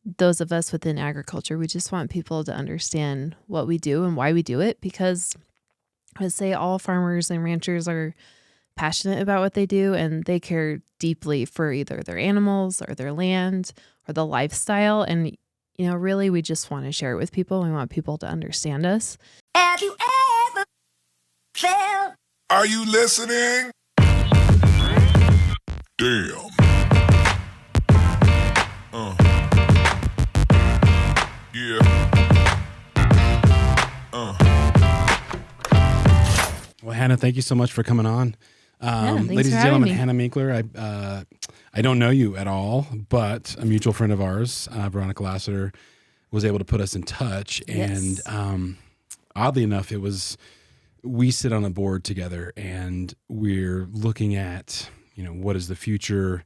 those of us within agriculture, we just want people to understand what we do and why we do it, because I would say all farmers and ranchers are passionate about what they do, and they care deeply for either their animals or their land or the lifestyle. And, really, we just want to share it with people. We want people to understand us. Have you ever felt? Are you listening? Damn. Yeah. Well, Hannah, thank you so much for coming on. Thanks Ladies for and gentlemen, having me. Hannah Minkler. I don't know you at all, but a mutual friend of ours, Veronica Lassiter, was able to put us in touch. Yes. And oddly enough, we sit on a board together, and we're looking at, what is the future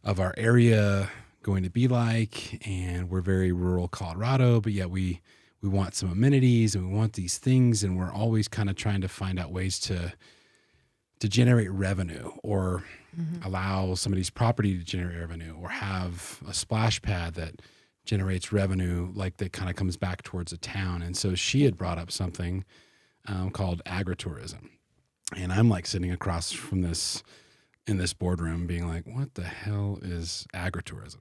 of our area going to be like? And we're very rural Colorado, but yet we want some amenities and we want these things, and we're always kind of trying to find out ways to generate revenue, or allow somebody's property to generate revenue, or have a splash pad that generates revenue, like that kind of comes back towards a town. And so she had brought up something called agritourism. And I'm like sitting across from this in this boardroom being like, what the hell is agritourism?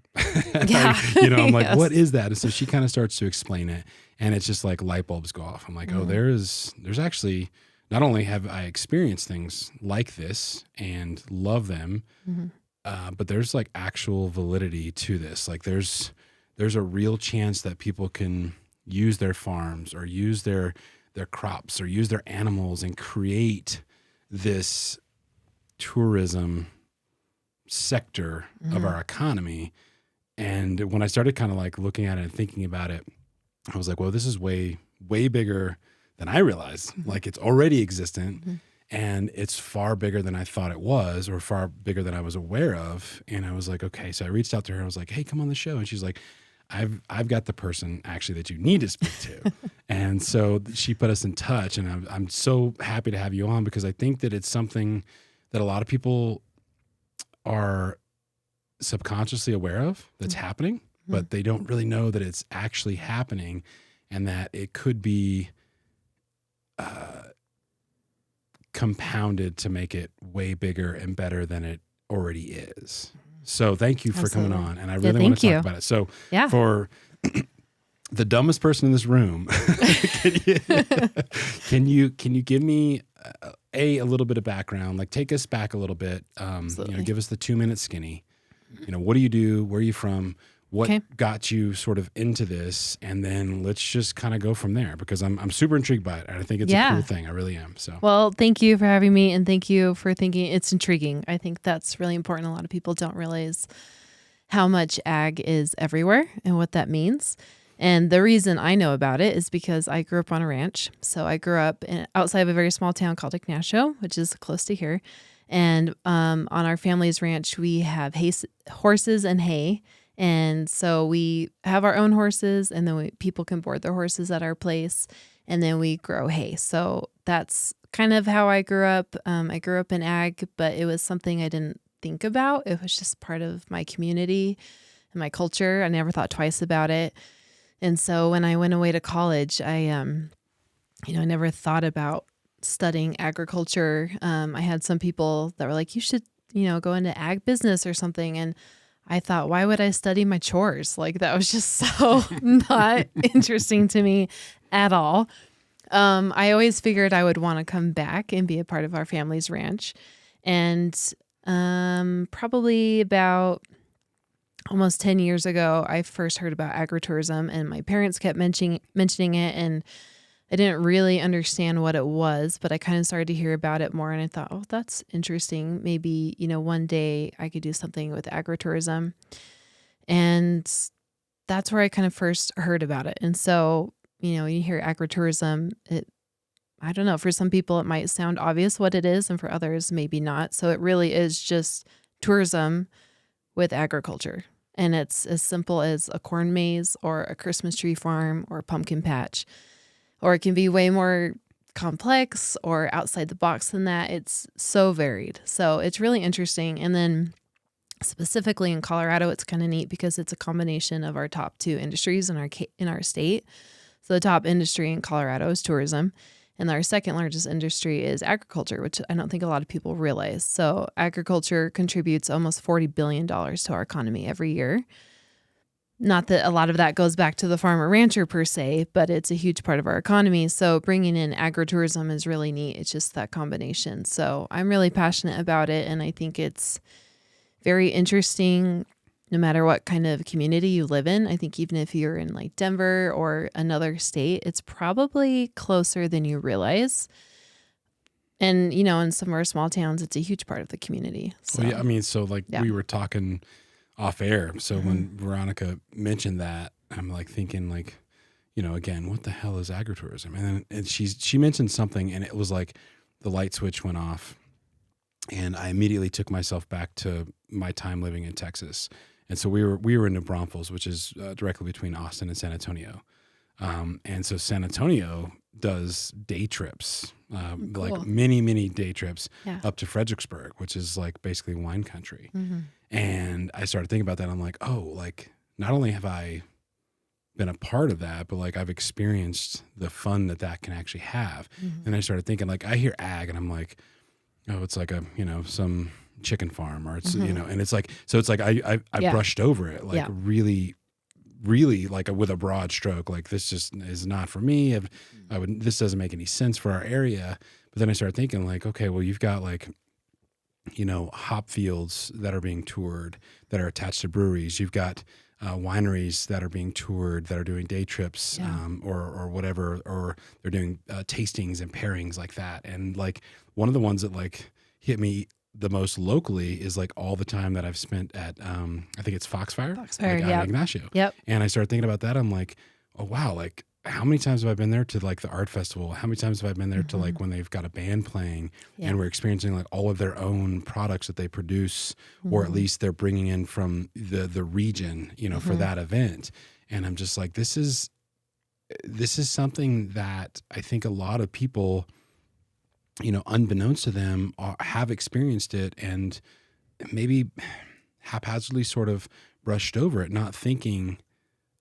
Yeah. I'm like, Yes. what is that? And so she kind of starts to explain it, and it's just like light bulbs go off. I'm like, oh, there's actually, not only have I experienced things like this and love them, but there's like actual validity to this. Like there's a real chance that people can use their farms or use their crops or use their animals and create this tourism sector of our economy. And when I started kind of like looking at it and thinking about it, I was like, well, this is way, way bigger than I realized. Like it's already existent, and it's far bigger than I thought it was, or far bigger than I was aware of. And I was like, okay. So I reached out to her. I was like, hey, come on the show. And she's like, I've got the person actually that you need to speak to. And so she put us in touch, and I'm so happy to have you on, because I think that it's something that a lot of people are subconsciously aware of that's happening, but they don't really know that it's actually happening, and that it could be compounded to make it way bigger and better than it already is. So thank you for coming on, and I really want to talk about it. So for the dumbest person in this room, can you give me a little bit of background? Like take us back a little bit. Give us the 2-minute skinny. What do you do? Where are you from? What got you sort of into this? And then let's just kind of go from there, because I'm super intrigued by it. And I think it's a cool thing. I really am. So, well, thank you for having me, and thank you for thinking it's intriguing. I think that's really important. A lot of people don't realize how much ag is everywhere and what that means. And the reason I know about it is because I grew up on a ranch. So I grew up outside of a very small town called Ignacio, which is close to here. And on our family's ranch, we have horses and hay. And so we have our own horses, and then people can board their horses at our place, and then we grow hay. So that's kind of how I grew up. I grew up in ag, but it was something I didn't think about. It was just part of my community and my culture. I never thought twice about it. And so when I went away to college, I never thought about studying agriculture. I had some people that were like, you should, go into ag business or something. And I thought, why would I study my chores? Like that was just so not interesting to me at all. I always figured I would want to come back and be a part of our family's ranch. And probably about almost 10 years ago, I first heard about agritourism, and my parents kept mentioning it, and I didn't really understand what it was, but I kind of started to hear about it more, and I thought, oh, that's interesting. Maybe, one day I could do something with agritourism. And that's where I kind of first heard about it. And so, you hear agritourism, I don't know, for some people it might sound obvious what it is, and for others maybe not. So it really is just tourism with agriculture. And it's as simple as a corn maze or a Christmas tree farm or a pumpkin patch. Or it can be way more complex or outside the box than that. It's so varied. So it's really interesting. And then Specifically in Colorado, it's kind of neat because it's a combination of our top two industries in our state. So the top industry in Colorado is tourism, and our second largest industry is agriculture, which I don't think a lot of people realize. So agriculture contributes almost $40 billion to our economy every year. Not that a lot of that goes back to the farmer rancher per se, but it's a huge part of our economy. So bringing in agritourism is really neat. It's just that combination. So I'm really passionate about it, and I think it's very interesting no matter what kind of community you live in. I think even if you're in like Denver or another state, it's probably closer than you realize. And, you know, in some of our small towns, it's a huge part of the community. So, Well, yeah, I mean, so like we were talking off air. So when Veronica mentioned that, I'm like thinking like, you know, again, what the hell is agritourism? And she mentioned something, and it was like the light switch went off. And I immediately took myself back to my time living in Texas. And so we were in New Braunfels, which is directly between Austin and San Antonio. And so San Antonio does day trips, cool. like many day trips up to Fredericksburg, which is like basically wine country. And I started thinking about that. I'm like, oh, like not only have I been a part of that, but like I've experienced the fun that can actually have. And I started thinking like, I hear ag and I'm like, oh, it's like a, you know, some chicken farm, or it's, you know, and it's like, so it's like, I brushed over it, like really like with a broad stroke, like this just is not for me. This doesn't make any sense for our area. But then I started thinking like, okay, well, you've got like, you know, hop fields that are being toured that are attached to breweries. You've got wineries that are being toured that are doing day trips, or whatever, or they're doing tastings and pairings like that. And like one of the ones that like hit me the most locally is like all the time that I've spent at I think it's Foxfire, like out in Ignacio. And I started thinking about that. I'm like, oh wow, like how many times have I been there to like the art festival? How many times have I been there to like when they've got a band playing and we're experiencing like all of their own products that they produce, or at least they're bringing in from the region, you know, for that event. And I'm just like, this is something that I think a lot of people, you know, unbeknownst to them have experienced it and maybe haphazardly sort of brushed over it, not thinking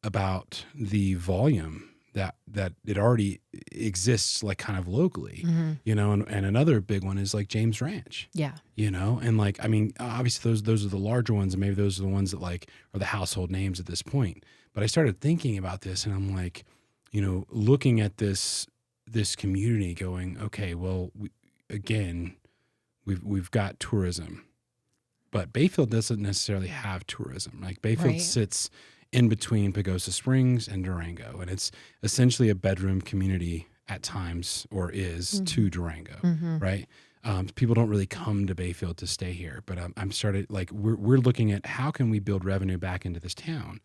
about the volume that it already exists like kind of locally, you know, and another big one is like James Ranch, you know, and like, I mean, obviously those are the larger ones, and maybe those are the ones that like are the household names at this point. But I started thinking about this, and I'm like, you know, looking at this community going, okay, well, we've got tourism, but Bayfield doesn't necessarily have tourism. Like Bayfield sits in between Pagosa Springs and Durango, and it's essentially a bedroom community at times, or is to Durango, right? People don't really come to Bayfield to stay here, but I'm started like we're looking at how can we build revenue back into this town,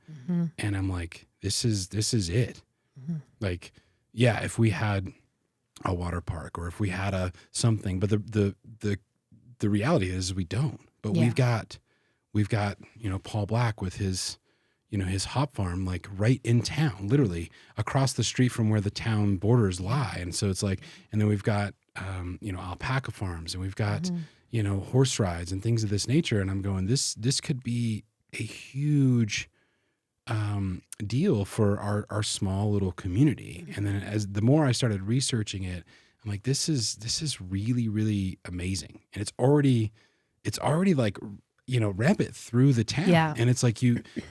and I'm like, this is it. Like, yeah, if we had a water park, or if we had a something, but the reality is we don't. But we've got you know, Paul Black with his, you know, his hop farm like right in town, literally across the street from where the town borders lie. And so it's like, and then we've got you know, alpaca farms, and we've got you know, horse rides and things of this nature. And I'm going, this could be a huge deal for our small little community. And then as the more I started researching it, I'm like, this is really, really amazing. And it's already like, you know, rampant through the town. And it's like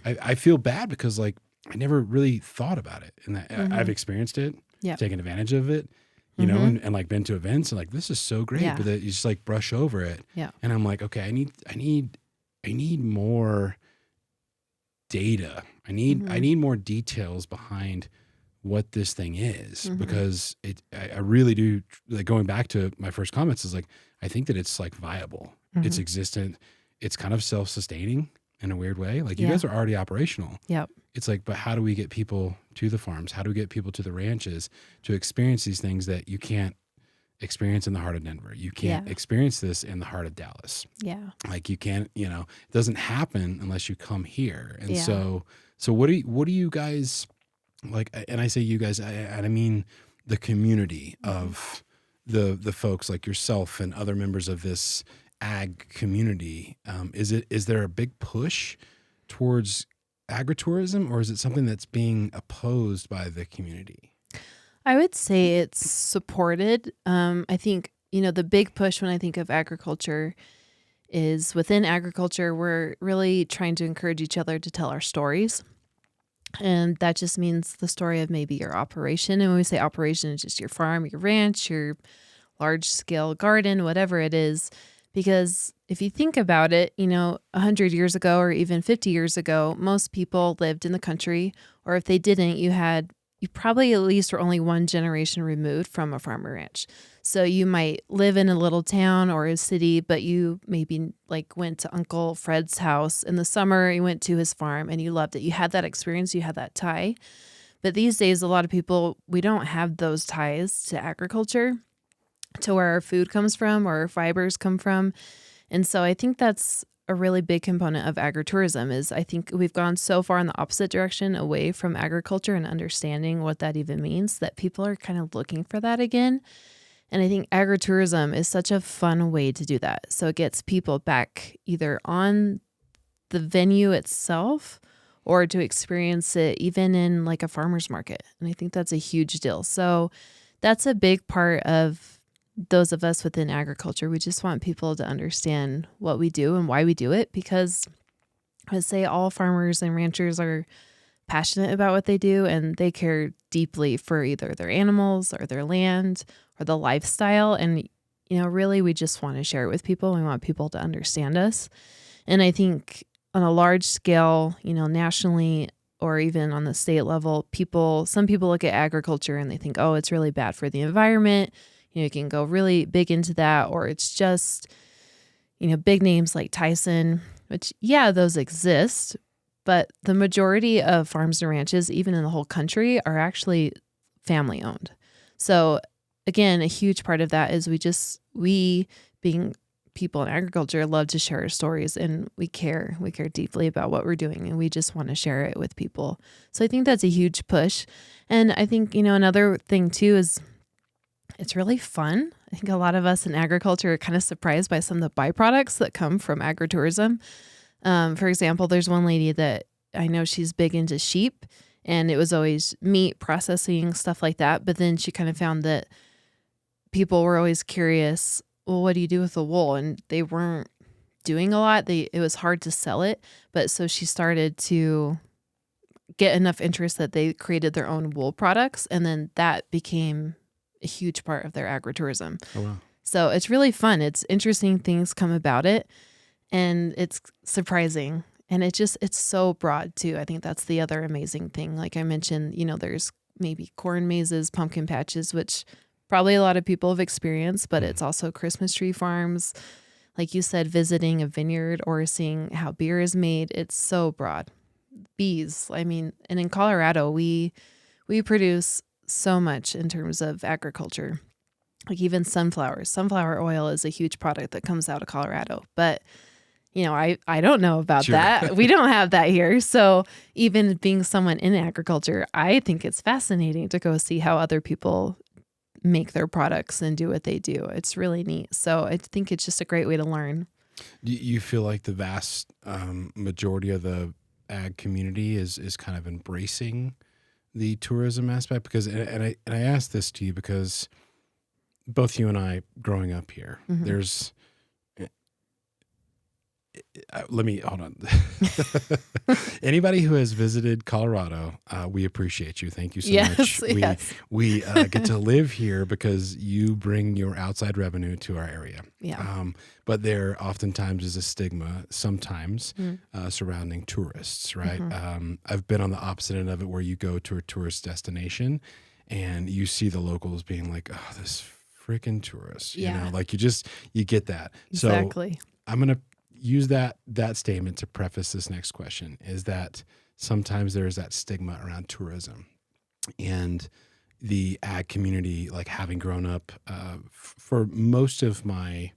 I feel bad because like I never really thought about it, and that I've experienced it, taken advantage of it, you know, and like been to events and like, this is so great, but that you just like brush over it. And I'm like, okay, I need more data. I need more details behind what this thing is, because I really do, like going back to my first comments, is like, I think that it's like viable. It's existent. It's kind of self-sustaining in a weird way. Like you guys are already operational. It's like, but how do we get people to the farms? How do we get people to the ranches to experience these things that you can't experience in the heart of Denver? You can't experience this in the heart of Dallas. Like you can't, you know, it doesn't happen unless you come here. And so what do you guys like? And I say you guys, and I mean the community of the folks like yourself and other members of this ag community, is there a big push towards agritourism, or is it something that's being opposed by the community? I would say it's supported. I think, the big push when I think of agriculture is within agriculture, we're really trying to encourage each other to tell our stories. And that just means the story of maybe your operation. And when we say operation, it's just your farm, your ranch, your large scale garden, whatever it is. Because if you think about it, 100 years ago or even 50 years ago, most people lived in the country, or if they didn't, you probably at least were only one generation removed from a farm or ranch. So you might live in a little town or a city, but you maybe like went to Uncle Fred's house in the summer, you went to his farm and you loved it. You had that experience, you had that tie. But these days, a lot of people, we don't have those ties to agriculture, to where our food comes from or our fibers come from. And so I think that's a really big component of agritourism is I think we've gone so far in the opposite direction away from agriculture and understanding what that even means that people are kind of looking for that again. And I think agritourism is such a fun way to do that. So it gets people back either on the venue itself or to experience it even in like a farmer's market. And I think that's a huge deal. So that's a big part of those of us within agriculture. We just want people to understand what we do and why we do it, because I would say all farmers and ranchers are passionate about what they do and they care deeply for either their animals or their land or the lifestyle. And, really we just want to share it with people. We want people to understand us. And I think on a large scale, nationally or even on the state level, some people look at agriculture and they think, oh, it's really bad for the environment. You can go really big into that, or it's just, big names like Tyson, which, yeah, those exist, but the majority of farms and ranches, even in the whole country, are actually family owned. So again, a huge part of that is we being people in agriculture love to share our stories, and we care deeply about what we're doing, and we just want to share it with people. So I think that's a huge push. And I think, another thing too is it's really fun. I think a lot of us in agriculture are kind of surprised by some of the byproducts that come from agritourism. For example, there's one lady that I know she's big into sheep, and it was always meat processing, stuff like that. But then she kind of found that people were always curious, well, what do you do with the wool? And they weren't doing a lot. It was hard to sell it. But so she started to get enough interest that they created their own wool products. And then that became a huge part of their agritourism. Oh, wow. So it's really fun. It's interesting things come about it, and it's surprising. And it's so broad too. I think that's the other amazing thing. Like I mentioned, there's maybe corn mazes, pumpkin patches, which probably a lot of people have experienced, but it's also Christmas tree farms. Like you said, visiting a vineyard or seeing how beer is made. It's so broad. Bees. And in Colorado, we produce so much in terms of agriculture, like even sunflowers. Sunflower oil is a huge product that comes out of Colorado, but I don't know about that. We don't have that here. So even being someone in agriculture, I think it's fascinating to go see how other people make their products and do what they do. It's really neat. So I think it's just a great way to learn. Do you feel like the vast majority of the ag community is kind of embracing the tourism aspect? Because, and I asked this to you because both you and I growing up here, there's, hold on. Anybody who has visited Colorado, we appreciate you. Thank you so much. We get to live here because you bring your outside revenue to our area. Yeah. But there oftentimes is a stigma sometimes surrounding tourists, right? I've been on the opposite end of it where you go to a tourist destination and you see the locals being like, oh, this freaking tourist, you know, like you get that. Exactly. So I'm going to use that statement to preface this next question, is that sometimes there's that stigma around tourism, and the ag community, like having grown up for most of my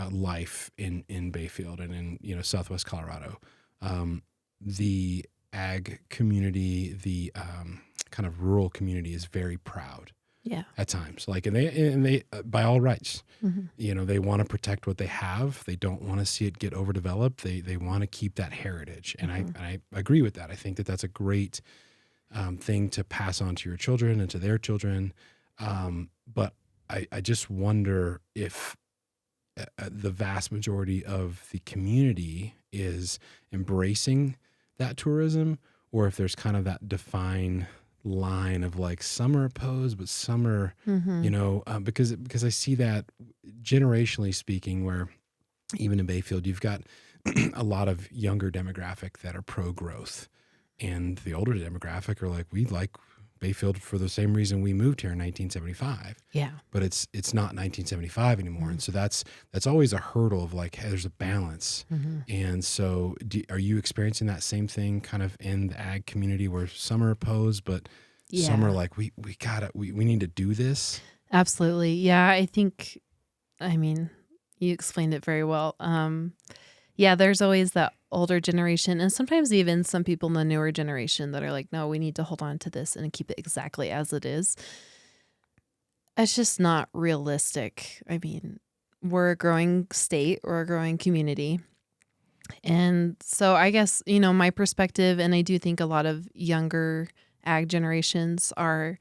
life in Bayfield and in Southwest Colorado, the ag community, the kind of rural community is very proud Yeah. at times. Like, and they by all rights, Mhm. you know, they want to protect what they have. They don't want to see it get overdeveloped. They want to keep that heritage. And I agree with that. I think that that's a great thing to pass on to your children and to their children. But I just wonder if the vast majority of the community is embracing that tourism, or if there's kind of that defined line of like some are opposed, but some are, Mhm. you know, because I see that generationally speaking, where even in Bayfield, you've got a lot of younger demographic that are pro growth, and the older demographic are like, we like Bayfield for the same reason we moved here in 1975, Yeah. but it's not 1975 anymore. And so that's always a hurdle of like, hey, there's a balance. Mhm. And so are you experiencing that same thing kind of in the ag community, where some are opposed, but some are Yeah. like, we need to do this? Absolutely. Yeah, I mean, you explained it very well. Yeah, there's always that older generation, and sometimes even some people in the newer generation that are like, no, we need to hold on to this and keep it exactly as it is. It's just not realistic. I mean, we're a growing state, we're a growing community. And so I guess, my perspective, and I do think a lot of younger ag generations are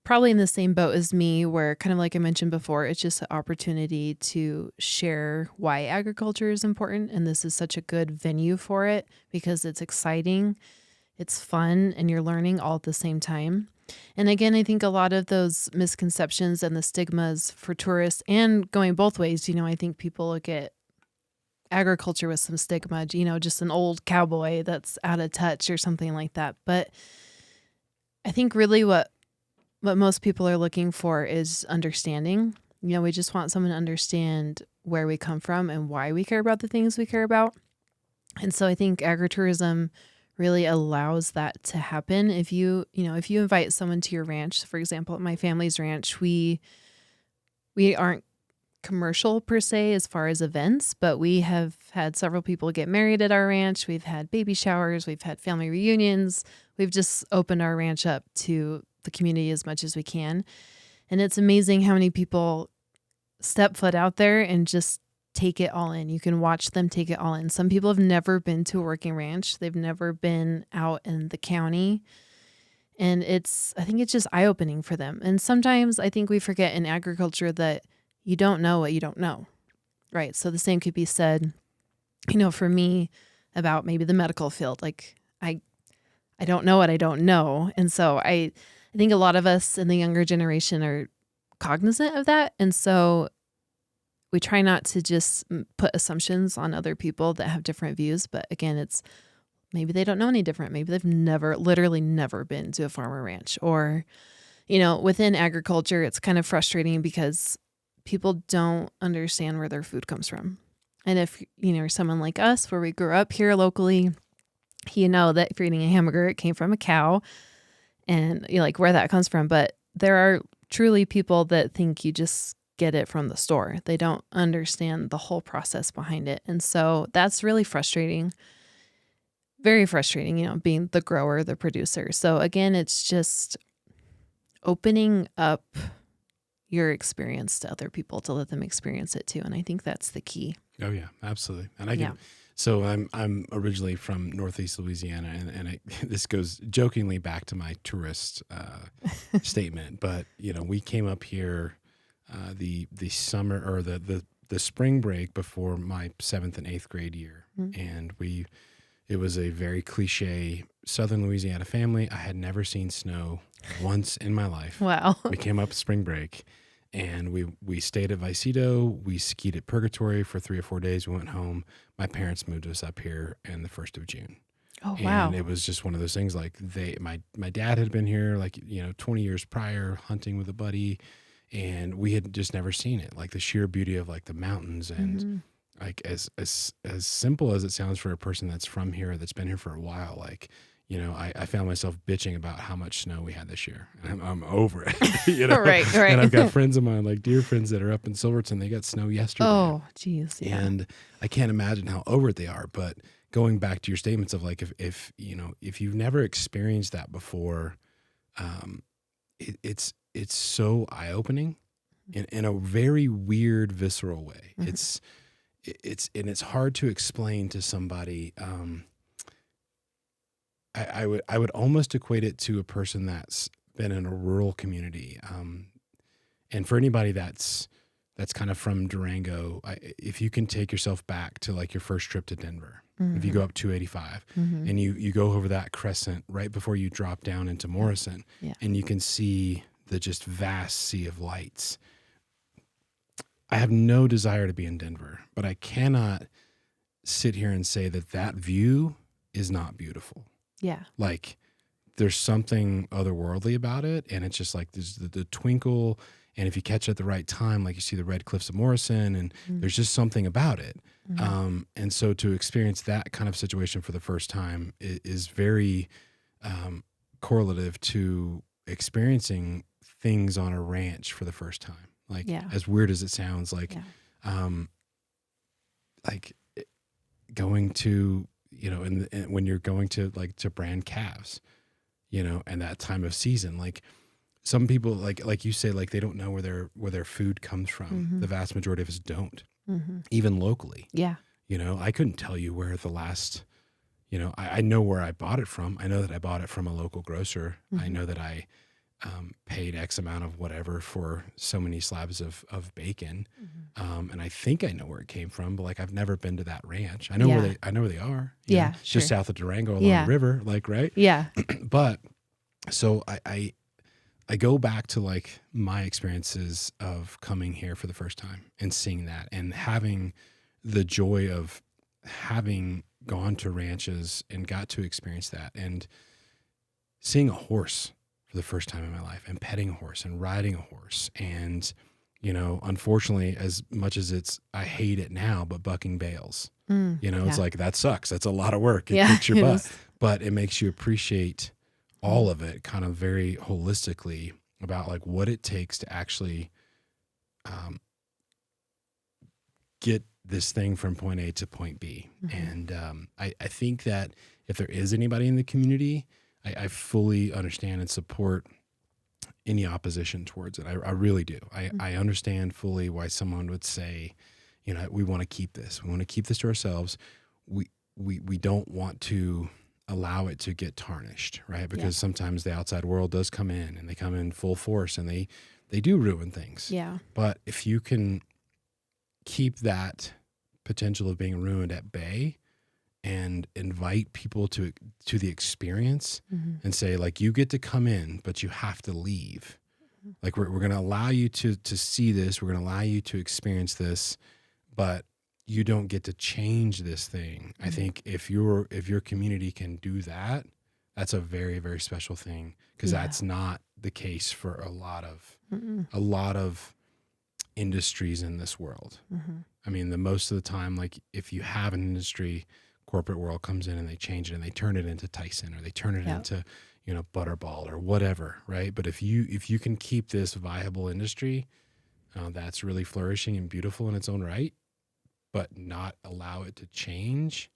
probably in the same boat as me, where kind of like I mentioned before, it's just an opportunity to share why agriculture is important. And this is such a good venue for it because it's exciting, it's fun, and you're learning all at the same time. And again, I think a lot of those misconceptions and the stigmas for tourists, and going both ways, I think people look at agriculture with some stigma, just an old cowboy that's out of touch or something like that. But I think really what most people are looking for is understanding. We just want someone to understand where we come from and why we care about the things we care about. And so I think agritourism really allows that to happen. If you invite someone to your ranch, for example, at my family's ranch, we aren't commercial per se as far as events, but we have had several people get married at our ranch. We've had baby showers, we've had family reunions. We've just opened our ranch up to the community as much as we can. And it's amazing how many people step foot out there and just take it all in. You can watch them take it all in. Some people have never been to a working ranch. They've never been out in the county. And I think it's just eye-opening for them. And sometimes I think we forget in agriculture that you don't know what you don't know, right? So the same could be said, for me about maybe the medical field. Like I don't know what I don't know. And so I think a lot of us in the younger generation are cognizant of that. And so we try not to just put assumptions on other people that have different views. But again, it's maybe they don't know any different. Maybe they've literally never been to a farmer ranch. Or, within agriculture, it's kind of frustrating because people don't understand where their food comes from. And if, someone like us, where we grew up here locally, that if you're eating a hamburger, it came from a cow, and you like where that comes from. But there are truly people that think you just get it from the store. They don't understand the whole process behind it. And so that's really frustrating, very frustrating, being the grower, the producer. So again, it's just opening up your experience to other people to let them experience it too. And I think that's the key. Oh yeah, absolutely. And so I'm originally from Northeast Louisiana, and this goes jokingly back to my tourist statement, but we came up here the summer, or the spring break before my 7th and 8th grade year, and it was a very cliche Southern Louisiana family. I had never seen snow once in my life. Wow. We came up spring break. And we stayed at Vicedo. We skied at Purgatory for 3 or 4 days. We went home. My parents moved us up here in the 1st of June. Oh, wow. And it was just one of those things, like my dad had been here 20 years prior hunting with a buddy, and we had just never seen it. Like the sheer beauty of like the mountains, and like as simple as it sounds for a person that's from here, that's been here for a while, like, I found myself bitching about how much snow we had this year, and I'm over it. Right. And I've got friends of mine, like dear friends, that are up in Silverton. They got snow yesterday. Oh, geez. Yeah. And I can't imagine how over it they are. But going back to your statements of like, if you've never experienced that before, it's so eye-opening in a very weird, visceral way. Mhm. It's hard to explain to somebody. I would almost equate it to a person that's been in a rural community. And for anybody that's kind of from Durango, if you can take yourself back to like your first trip to Denver, if you go up 285 Mhm. and you go over that crescent right before you drop down into Morrison, Yeah. and you can see the just vast sea of lights. I have no desire to be in Denver, but I cannot sit here and say that view is not beautiful. Yeah. Like there's something otherworldly about it, and it's just like there's the twinkle, and if you catch it at the right time, like you see the red cliffs of Morrison, and there's just something about it. And so to experience that kind of situation for the first time is very correlative to experiencing things on a ranch for the first time. Like as weird as it sounds, like going to, and when you're going to like to brand calves, and that time of season, like some people, like you say, like they don't know where their food comes from. The vast majority of us don't, even locally. Yeah. I couldn't tell you where the last, I know where I bought it from. I know that I bought it from a local grocer. I know that I paid X amount of whatever for so many slabs of bacon. And I think I know where it came from, but like I've never been to that ranch. I know where they are. Just south of Durango along the river, like, right? Yeah. But so I go back to like my experiences of coming here for the first time and seeing that and having the joy of having gone to ranches and got to experience that and seeing a horse for the first time in my life and petting a horse and riding a horse. And, unfortunately, as much as I hate it now, but bucking bales, it's like, that sucks. That's a lot of work. It kicks your butt, but it makes you appreciate all of it kind of very holistically about like what it takes to actually get this thing from point A to point B. And I think that if there is anybody in the community, I fully understand and support any opposition towards it. I really do. I understand fully why someone would say, we want to keep this. We want to keep this to ourselves. We don't want to allow it to get tarnished, right? Because sometimes the outside world does come in and they come in full force and they do ruin things. Yeah. But if you can keep that potential of being ruined at bay and invite people to the experience and say like, you get to come in, but you have to leave. Like we're going to allow you to see this. We're going to allow you to experience this, but you don't get to change this thing. I think if your community can do that, that's a very, very special thing, because that's not the case for a lot of industries in this world. I mean, the most of the time, like if you have an industry, corporate world comes in and they change it and they turn it into Tyson or they turn it into, Butterball or whatever. Right. But if you can keep this viable industry, that's really flourishing and beautiful in its own right, but not allow it to change,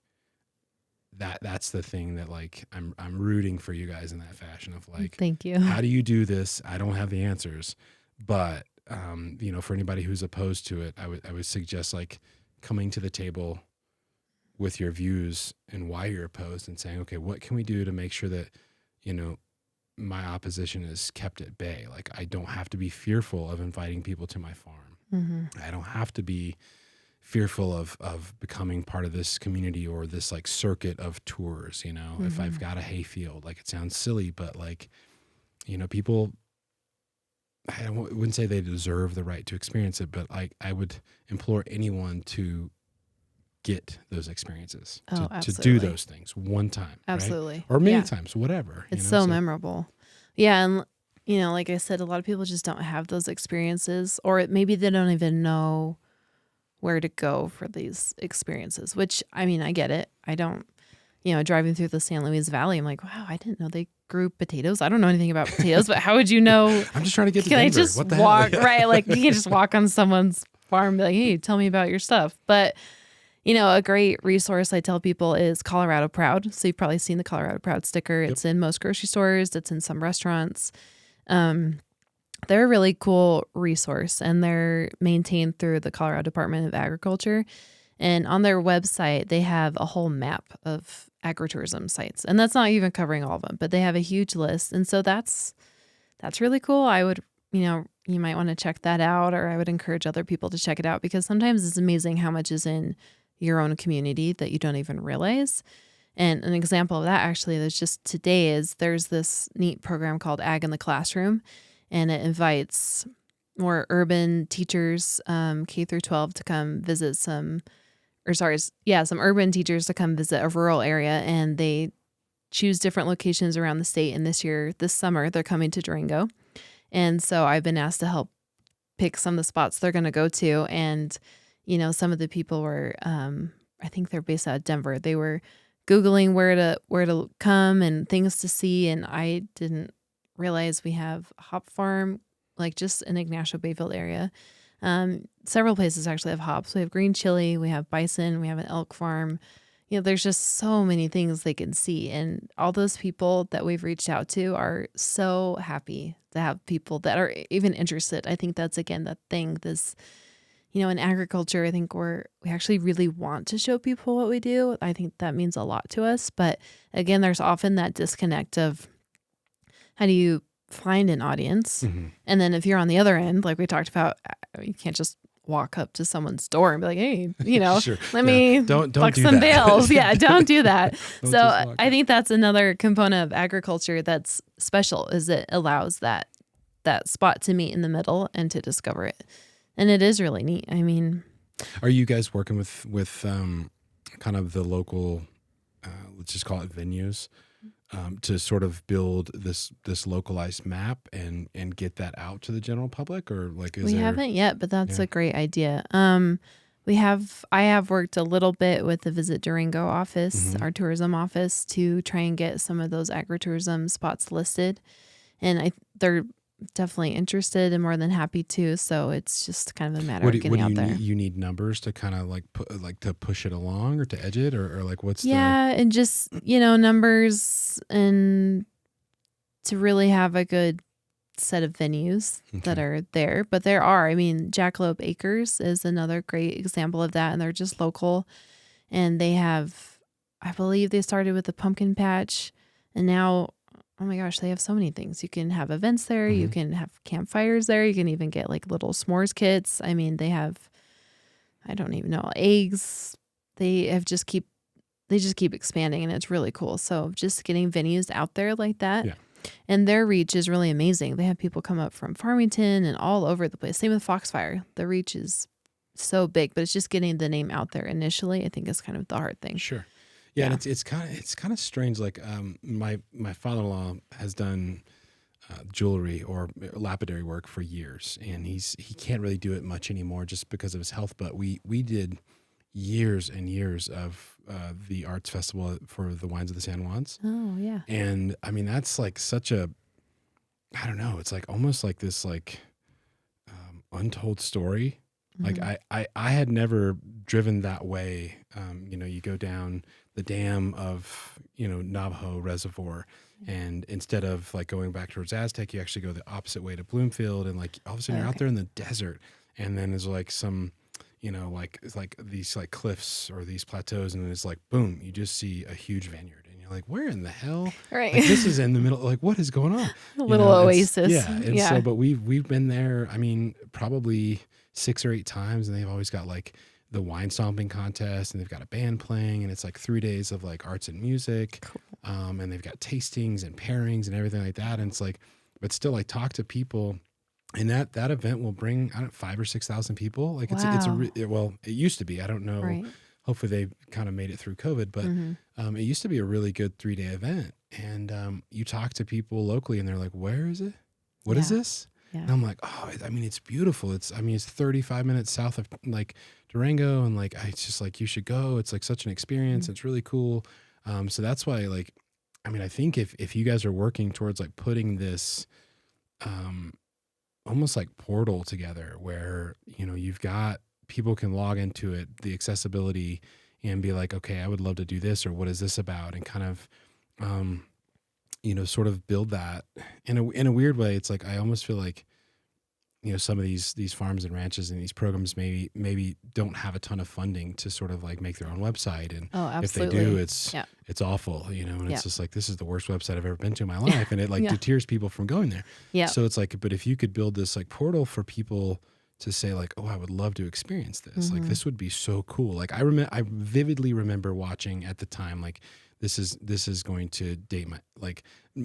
that's the thing that like, I'm rooting for you guys in that fashion of like, thank you. How do you do this? I don't have the answers, but for anybody who's opposed to it, I would suggest like coming to the table with your views and why you're opposed and saying, okay, what can we do to make sure that, my opposition is kept at bay? Like I don't have to be fearful of inviting people to my farm. I don't have to be fearful of becoming part of this community or this like circuit of tours, if I've got a hay field. Like it sounds silly, but like, people, I wouldn't say they deserve the right to experience it, but I would implore anyone to get those experiences, to do those things one time. Absolutely. Right? Or many times, whatever. It's so memorable. Yeah. And, like I said, a lot of people just don't have those experiences, or maybe they don't even know where to go for these experiences, which, I mean, I get it. I don't, driving through the San Luis Valley, I'm like, wow, I didn't know they grew potatoes. I don't know anything about potatoes, but how would you know? I'm just trying to get to Can Denver. I just what the walk, hell? right? Like you can just walk on someone's farm and be like, hey, tell me about your stuff. But, a great resource I tell people is Colorado Proud. So you've probably seen the Colorado Proud sticker. It's in most grocery stores. It's in some restaurants. They're a really cool resource, and they're maintained through the Colorado Department of Agriculture. And on their website, they have a whole map of agritourism sites. And that's not even covering all of them, but they have a huge list. And so that's really cool. I would, you might want to check that out, or I would encourage other people to check it out, because sometimes it's amazing how much is in your own community that you don't even realize. And an example of that actually that's just today is there's this neat program called Ag in the Classroom, and it invites more urban teachers, K through 12, to come visit some urban teachers to come visit a rural area, and they choose different locations around the state. And this summer, they're coming to Durango. And so I've been asked to help pick some of the spots they're going to go to. And, some of the people were, I think they're based out of Denver. They were Googling where to come and things to see. And I didn't realize we have a hop farm, like just in Ignacio Bayfield area. Several places actually have hops. We have green chili, we have bison, we have an elk farm. There's just so many things they can see. And all those people that we've reached out to are so happy to have people that are even interested. I think that's, again, that thing, this, in agriculture, I think we actually really want to show people what we do. I think that means a lot to us. But again, there's often that disconnect of how do you find an audience? Mm-hmm. And then if you're on the other end, like we talked about, you can't just walk up to someone's door and be like, hey, Sure. let me don't pluck do some that. bales. Yeah, don't do that. Don't So just walk I up. think that's another component of agriculture that's special, is it allows that spot to meet in the middle and to discover it. And it is really neat. I mean, Are you guys working with kind of the local, let's just call it venues, to sort of build this localized map and get that out to the general public, or like we haven't yet, but that's a great idea. I have worked a little bit with the Visit Durango office, our tourism office, to try and get some of those agritourism spots listed, and they're definitely interested and more than happy to. So it's just kind of a matter of getting out there. You need numbers to kind of to push it along or to edge it, or like what's and just numbers, and to really have a good set of venues that are there. But there are, Jackalope Acres is another great example of that, and they're just local, and they have, I believe they started with a pumpkin patch, and now, oh my gosh, they have so many things. You can have events there. You can have campfires there. You can even get like little s'mores kits. They have, I don't even know, eggs. They just keep expanding, and it's really cool. So just getting venues out there like that. Yeah. And their reach is really amazing. They have people come up from Farmington and all over the place. Same with Foxfire. The reach is so big, but it's just getting the name out there initially, I think, is kind of the hard thing. Sure. Yeah, and it's kind of strange. Like my father-in-law has done jewelry or lapidary work for years, and he can't really do it much anymore just because of his health. But we did years and years of the arts festival for the Wines of the San Juans. Oh yeah. And that's like such a, I don't know, it's like almost like this untold story. Like I had never driven that way. You go down the dam of, Navajo Reservoir, and instead of like going back towards Aztec, you actually go the opposite way to Bloomfield, and like all of a sudden you're out there in the desert, and then there's like some, it's like these like cliffs or these plateaus, and then it's like boom, you just see a huge vineyard, and you're like, where in the hell? Right. Like, this is in the middle. Like, what is going on? A little oasis. Yeah. And so, but we've been there. Probably 6 or 8 times, and they've always got like the wine stomping contest, and they've got a band playing, and it's like 3 days of like arts and music. Cool. And they've got tastings and pairings and everything like that. And it's like, but still, like, talk to people, and that event will bring 5,000 or 6,000 people. Like it used to be. I don't know. Right. Hopefully they kind of made it through COVID, but it used to be a really good 3-day event. And you talk to people locally, and they're like, "Where is it? What is this?" Yeah. And I'm like, "Oh, it's beautiful. It's 35 minutes south of like Durango, and like it's just like you should go. It's like such an experience. It's really cool." So that's why, like, I think if you guys are working towards like putting this almost like portal together where, you've got people can log into it, the accessibility, and be like, okay, I would love to do this, or what is this about? And kind of, sort of build that in a weird way. It's like, I almost feel like, some of these farms and ranches and these programs maybe don't have a ton of funding to sort of like make their own website. And Oh, if they absolutely. do, it's awful, and Yeah. it's just like, this is the worst website I've ever been to in my life. And it like Yeah. deters people from going there. Yeah. So it's like, but if you could build this like portal for people to say like, oh, I would love to experience this. Like, this would be so cool. Like I vividly remember watching at the time, like, this is going to date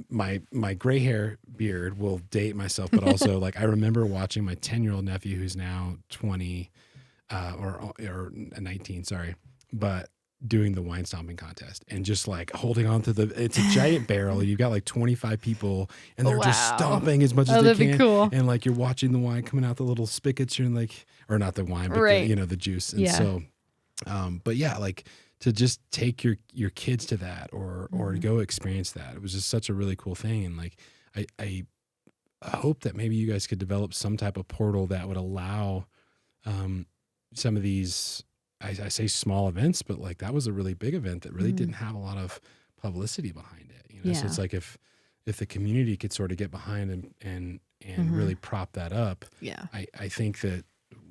my gray hair beard will date myself, but also like I remember watching my 10-year-old nephew, who's now 20 or 19, sorry, but doing the wine stomping contest and just like holding on to it's a giant barrel. You've got like 25 people and they're just Wow. stomping as much as Oh, they that'd be can. cool. And like you're watching the wine coming out the little spigots, you're like, or not the wine, but Right. the juice. And Yeah. so, but yeah, like to just take your kids to that or go experience that. It was just such a really cool thing. And like, I hope that maybe you guys could develop some type of portal that would allow, some of these, I say small events, but like that was a really big event that really didn't have a lot of publicity behind it. So it's like if the community could sort of get behind and really prop that up, Yeah. I think that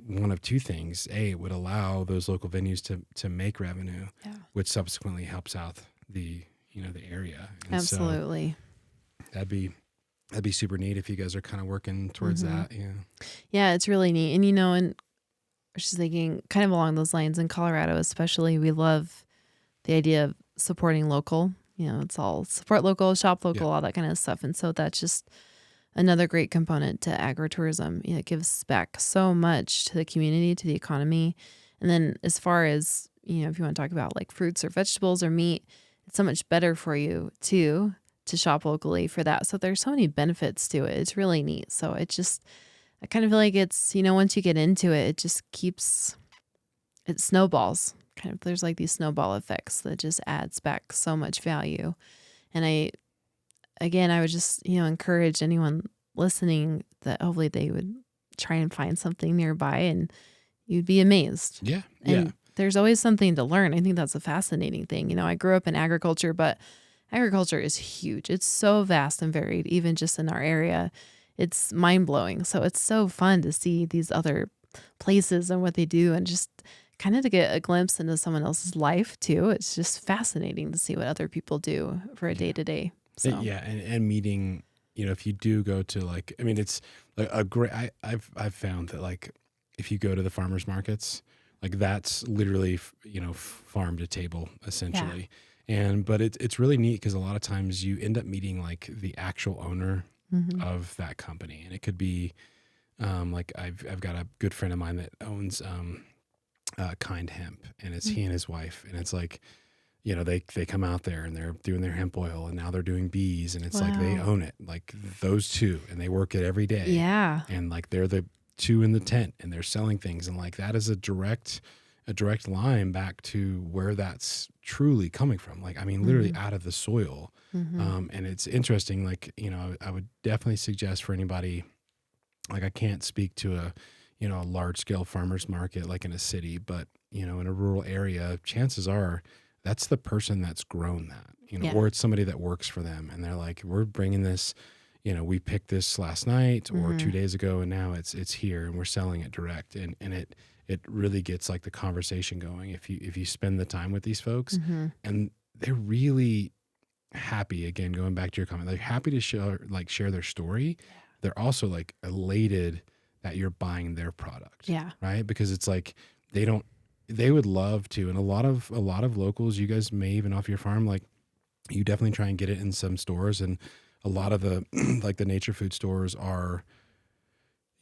one of two things: A, it would allow those local venues to make revenue, which subsequently helps out the the area. And Absolutely. so that'd be super neat if you guys are kind of working towards that. Yeah. Yeah, it's really neat. And and I was just thinking kind of along those lines in Colorado especially, we love the idea of supporting local. It's all support local, shop local, all that kind of stuff. And so that's just another great component to agritourism. It gives back so much to the community, to the economy. And then as far as, if you want to talk about like fruits or vegetables or meat, it's so much better for you too to shop locally for that. So there's so many benefits to it. It's really neat. So I kind of feel like it's, once you get into it, it just it snowballs. Kind of, there's like these snowball effects that just adds back so much value. And I would just, encourage anyone listening that hopefully they would try and find something nearby and you'd be amazed. Yeah. And there's always something to learn. I think that's a fascinating thing. I grew up in agriculture, but agriculture is huge. It's so vast and varied, even just in our area. It's mind blowing. So it's so fun to see these other places and what they do and just kind of to get a glimpse into someone else's life too. It's just fascinating to see what other people do for a day to day. So Yeah. And meeting, if you do go to like, I mean, it's a great, I've found that like, if you go to the farmers markets, like that's literally, farm to table essentially. But it's really neat because a lot of times you end up meeting like the actual owner of that company. And it could be, like I've got a good friend of mine that owns, Kind Hemp, and it's he and his wife. And it's like, they come out there and they're doing their hemp oil and now they're doing bees and it's like they own it, like those two, and they work it every day. Yeah. And like they're the two in the tent and they're selling things. And like that is a direct line back to where that's truly coming from. Like, I mean, literally out of the soil. And it's interesting. Like, I would definitely suggest for anybody, like I can't speak to a large scale farmer's market like in a city, but in a rural area, chances are that's the person that's grown that, or it's somebody that works for them. And they're like, we're bringing this, we picked this last night or 2 days ago and now it's here and we're selling it direct. And it really gets like the conversation going if you spend the time with these folks and they're really happy. Again, going back to your comment, they're happy to share their story. They're also like elated that you're buying their product. Yeah. Right. Because it's like, they would love to. And a lot of locals, you guys may even off your farm, like you definitely try and get it in some stores. And a lot of the, like the nature food stores are,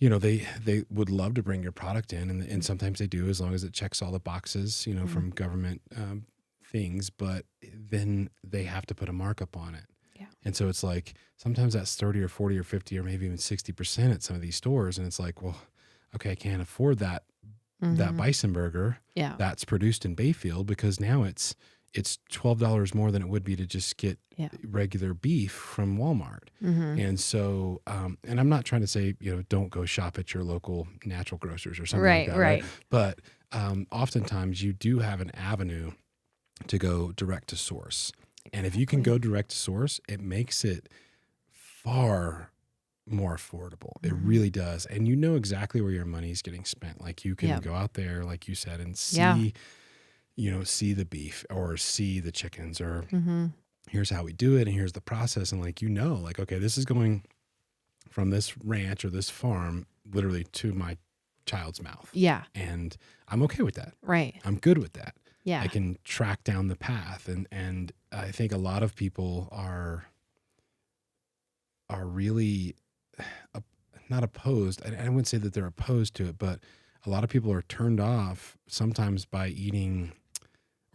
they would love to bring your product in and sometimes they do, as long as it checks all the boxes, from government, things, but then they have to put a markup on it. Yeah. And so it's like, sometimes that's 30 or 40 or 50 or maybe even 60% at some of these stores. And it's like, well, okay, I can't afford that bison burger that's produced in Bayfield because now it's $12 more than it would be to just get regular beef from Walmart. And so, and I'm not trying to say, don't go shop at your local natural grocers or something like that. Right. But oftentimes you do have an avenue to go direct to source. And if you can go direct to source, it makes it far more affordable. It really does. And you know exactly where your money's getting spent. Like you can go out there, like you said, and see, see the beef or see the chickens or here's how we do it. And here's the process. And like, like, okay, this is going from this ranch or this farm literally to my child's mouth. Yeah. And I'm okay with that. Right. I'm good with that. Yeah. I can track down the path. And I think a lot of people are really not opposed. I wouldn't say that they're opposed to it, but a lot of people are turned off sometimes by eating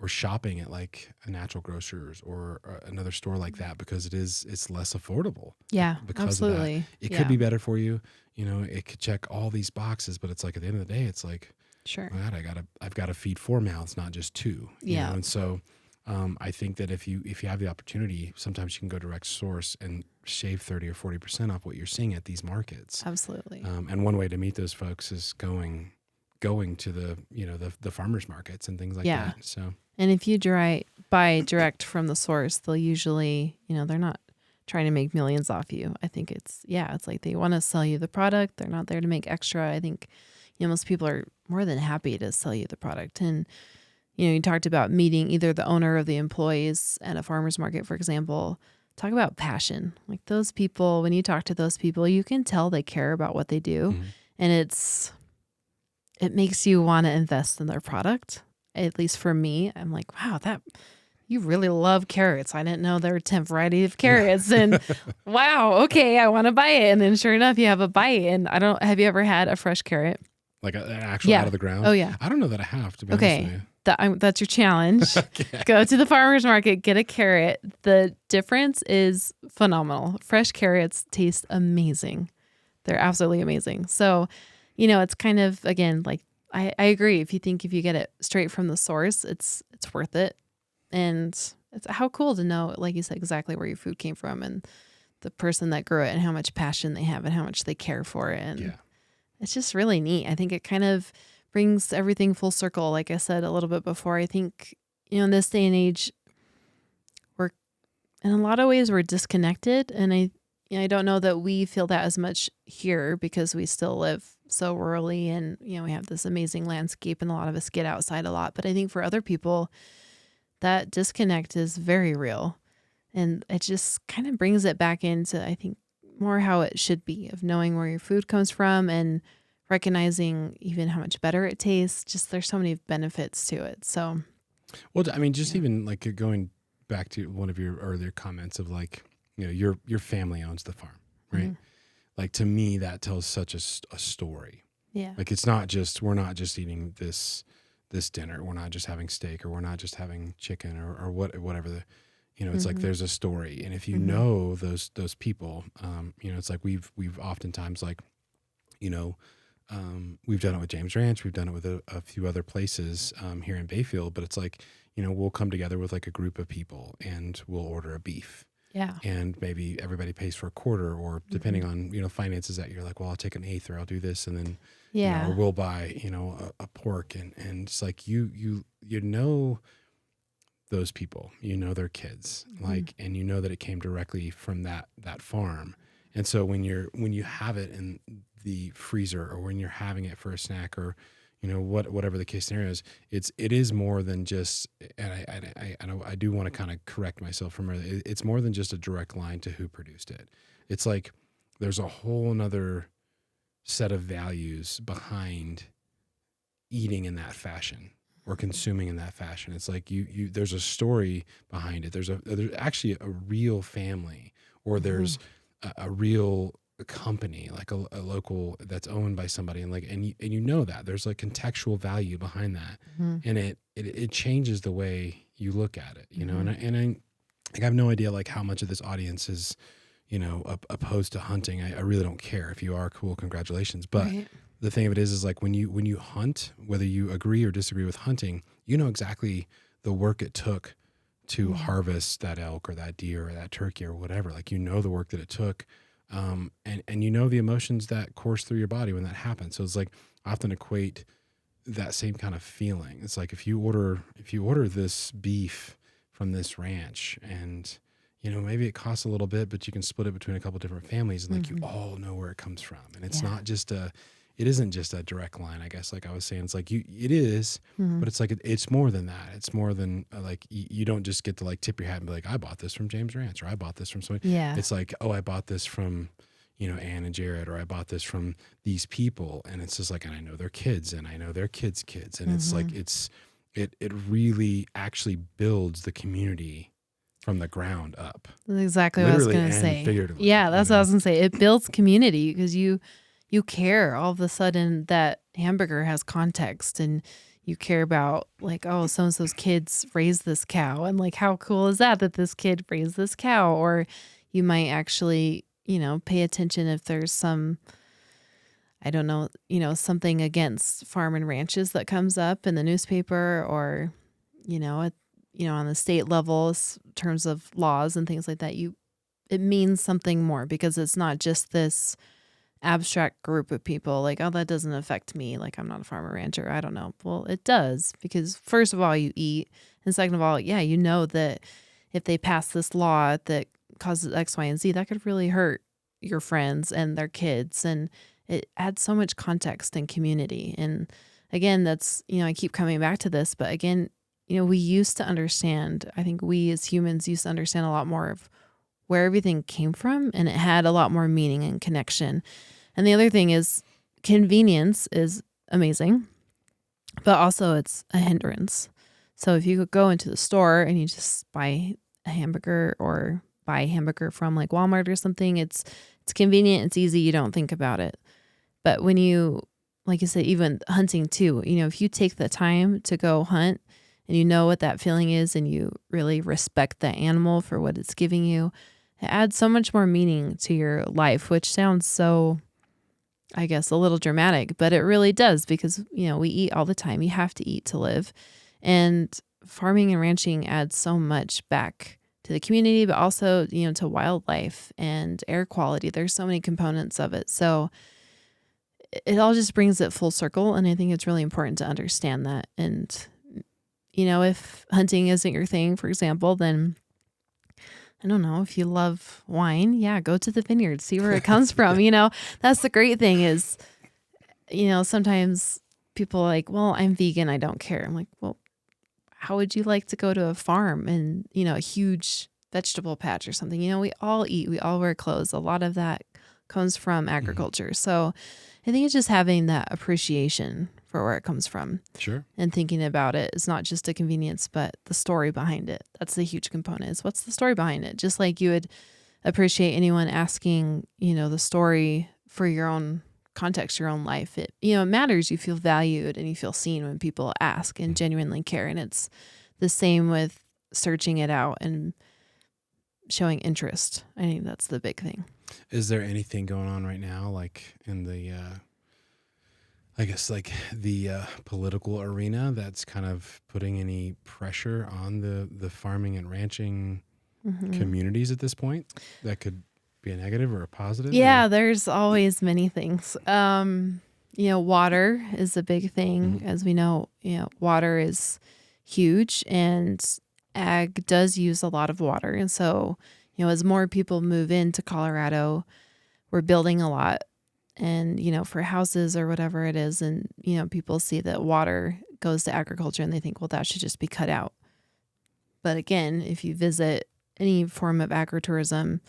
or shopping at like a natural grocers or another store like that because it's less affordable. Yeah, because absolutely. Of that. It could be better for you. It could check all these boxes, but it's like at the end of the day, it's like, sure, oh God, I've got to feed 4 mouths, not just 2. You know? And so I think that if you have the opportunity, sometimes you can go direct source and shave 30 or 40% off what you're seeing at these markets. Absolutely. And one way to meet those folks is going to the the farmers markets and things like that. So. And if you buy direct from the source, they'll usually, they're not trying to make millions off you. I think it's like they want to sell you the product. They're not there to make extra. I think, most people are more than happy to sell you the product. And, you talked about meeting either the owner or the employees at a farmer's market, for example. Talk about passion. Like those people, when you talk to those people, you can tell they care about what they do. Mm-hmm. And it makes you want to invest in their product. At least for me, I'm like, wow, you really love carrots. I didn't know there were 10 varieties of carrots. And wow, okay, I want to buy it. And then sure enough, you have a bite. And have you ever had a fresh carrot? Like an actual out of the ground? Oh, yeah. I don't know that I have, to be honest with you. That's your challenge. Okay. Go to the farmer's market, get a carrot. The difference is phenomenal. Fresh carrots taste amazing. They're absolutely amazing. So, it's kind of, again, like, I agree. If you get it straight from the source, it's worth it. And it's how cool to know, like you said, exactly where your food came from and the person that grew it and how much passion they have and how much they care for it. And it's just really neat. I think it kind of brings everything full circle. Like I said a little bit before, I think, in this day and age, in a lot of ways, we're disconnected. And I don't know that we feel that as much here because we still live so rurally and, we have this amazing landscape and a lot of us get outside a lot. But I think for other people, that disconnect is very real. And it just kind of brings it back into, I think, more how it should be of knowing where your food comes from and recognizing even how much better it tastes. Just there's so many benefits to it. So, well, I mean, just even like going back to one of your earlier comments of like, your family owns the farm, right? Mm-hmm. Like to me, that tells such a story. Yeah. Like we're not just eating this dinner. We're not just having steak or we're not just having chicken or whatever it's like there's a story. And if you know those people, it's like we've oftentimes like, we've done it with James Ranch. We've done it with a few other places here in Bayfield, but it's like, we'll come together with like a group of people and we'll order a beef. Yeah. And maybe everybody pays for a quarter or depending on, finances that you're like, well, I'll take an eighth or I'll do this. And then, or we'll buy, a pork and it's like, you know, those people, their kids, like, and that it came directly from that farm. And so when you have it in the freezer or when you're having it for a snack or, whatever the case scenario is, it is more than just, and I do want to kind of correct myself from earlier. It's more than just a direct line to who produced it. It's like there's a whole nother set of values behind eating in that fashion or consuming in that fashion. It's like you there's a story behind it. There's actually a real family or there's a real company, like a local that's owned by somebody, and like and you that there's like contextual value behind that, and it changes the way you look at it, and I have no idea like how much of this audience is opposed to hunting. I really don't care. If you are, cool, congratulations. But the thing of it is like when you hunt, whether you agree or disagree with hunting, exactly the work it took to harvest that elk or that deer or that turkey or whatever. Like the work that it took. And the emotions that course through your body when that happens. So it's like I often equate that same kind of feeling. It's like if you order this beef from this ranch, and maybe it costs a little bit, but you can split it between a couple different families, and like you all know where it comes from, and it's not just it isn't just a direct line, I guess. Like I was saying, it's like it is, but it's like it's more than that. It's more than like you don't just get to like tip your hat and be like, I bought this from James Ranch, or I bought this from somebody. Yeah. It's like, oh, I bought this from Ann and Jared, or I bought this from these people, and it's just like, and I know their kids, and I know their kids' kids, and it's like it really actually builds the community from the ground up. That's exactly what I was Literally going to and say. figuratively, Yeah, that's what I was going to say. It builds community because you care. All of a sudden that hamburger has context, and you care about like, oh, so-and-so's kids raised this cow, and like, how cool is that this kid raised this cow? Or you might actually, pay attention if there's some, I don't know, something against farm and ranches that comes up in the newspaper, or, on the state level, in terms of laws and things like that. It means something more, because it's not just this abstract group of people like, oh, that doesn't affect me, like I'm not a farmer rancher, I don't know. Well, it does, because first of all, you eat, and second of all, that if they pass this law that causes X, Y, and Z, that could really hurt your friends and their kids, and it adds so much context and community. And again, that's, I keep coming back to this, but again, we used to understand, I think we as humans used to understand a lot more of where everything came from, and it had a lot more meaning and connection. And the other thing is, convenience is amazing, but also it's a hindrance. So if you could go into the store and you just buy a hamburger, or buy a hamburger from like Walmart or something, it's convenient, it's easy, you don't think about it. But when you, like you said, even hunting too, if you take the time to go hunt, and you know what that feeling is, and you really respect that animal for what it's giving you, it adds so much more meaning to your life, which sounds so, I guess, a little dramatic, but it really does, because, we eat all the time. You have to eat to live. And farming and ranching adds so much back to the community, but also, to wildlife and air quality. There's so many components of it. So it all just brings it full circle. And I think it's really important to understand that. And if hunting isn't your thing, for example, then I don't know, if you love wine, go to the vineyard, see where it comes from. That's the great thing is, sometimes people are like, well, I'm vegan, I don't care. I'm like, well, how would you like to go to a farm and, a huge vegetable patch or something? We all eat, we all wear clothes. A lot of that comes from agriculture. So I think it's just having that appreciation for where it comes from. Sure. And thinking about it is not just a convenience, but the story behind it. That's the huge component, is what's the story behind it? Just like you would appreciate anyone asking, the story for your own context, your own life. It matters. You feel valued and you feel seen when people ask and genuinely care. And it's the same with searching it out and showing interest. I think that's the big thing. Is there anything going on right now, like in the I guess like the political arena, that's kind of putting any pressure on the farming and ranching communities at this point that could be a negative or a positive? Yeah, there's always many things. Water is a big thing. As we know, water is huge, and ag does use a lot of water. And so, as more people move into Colorado, we're building a lot. And, for houses or whatever it is. And, people see that water goes to agriculture and they think, well, that should just be cut out. But again, if you visit any form of agritourism,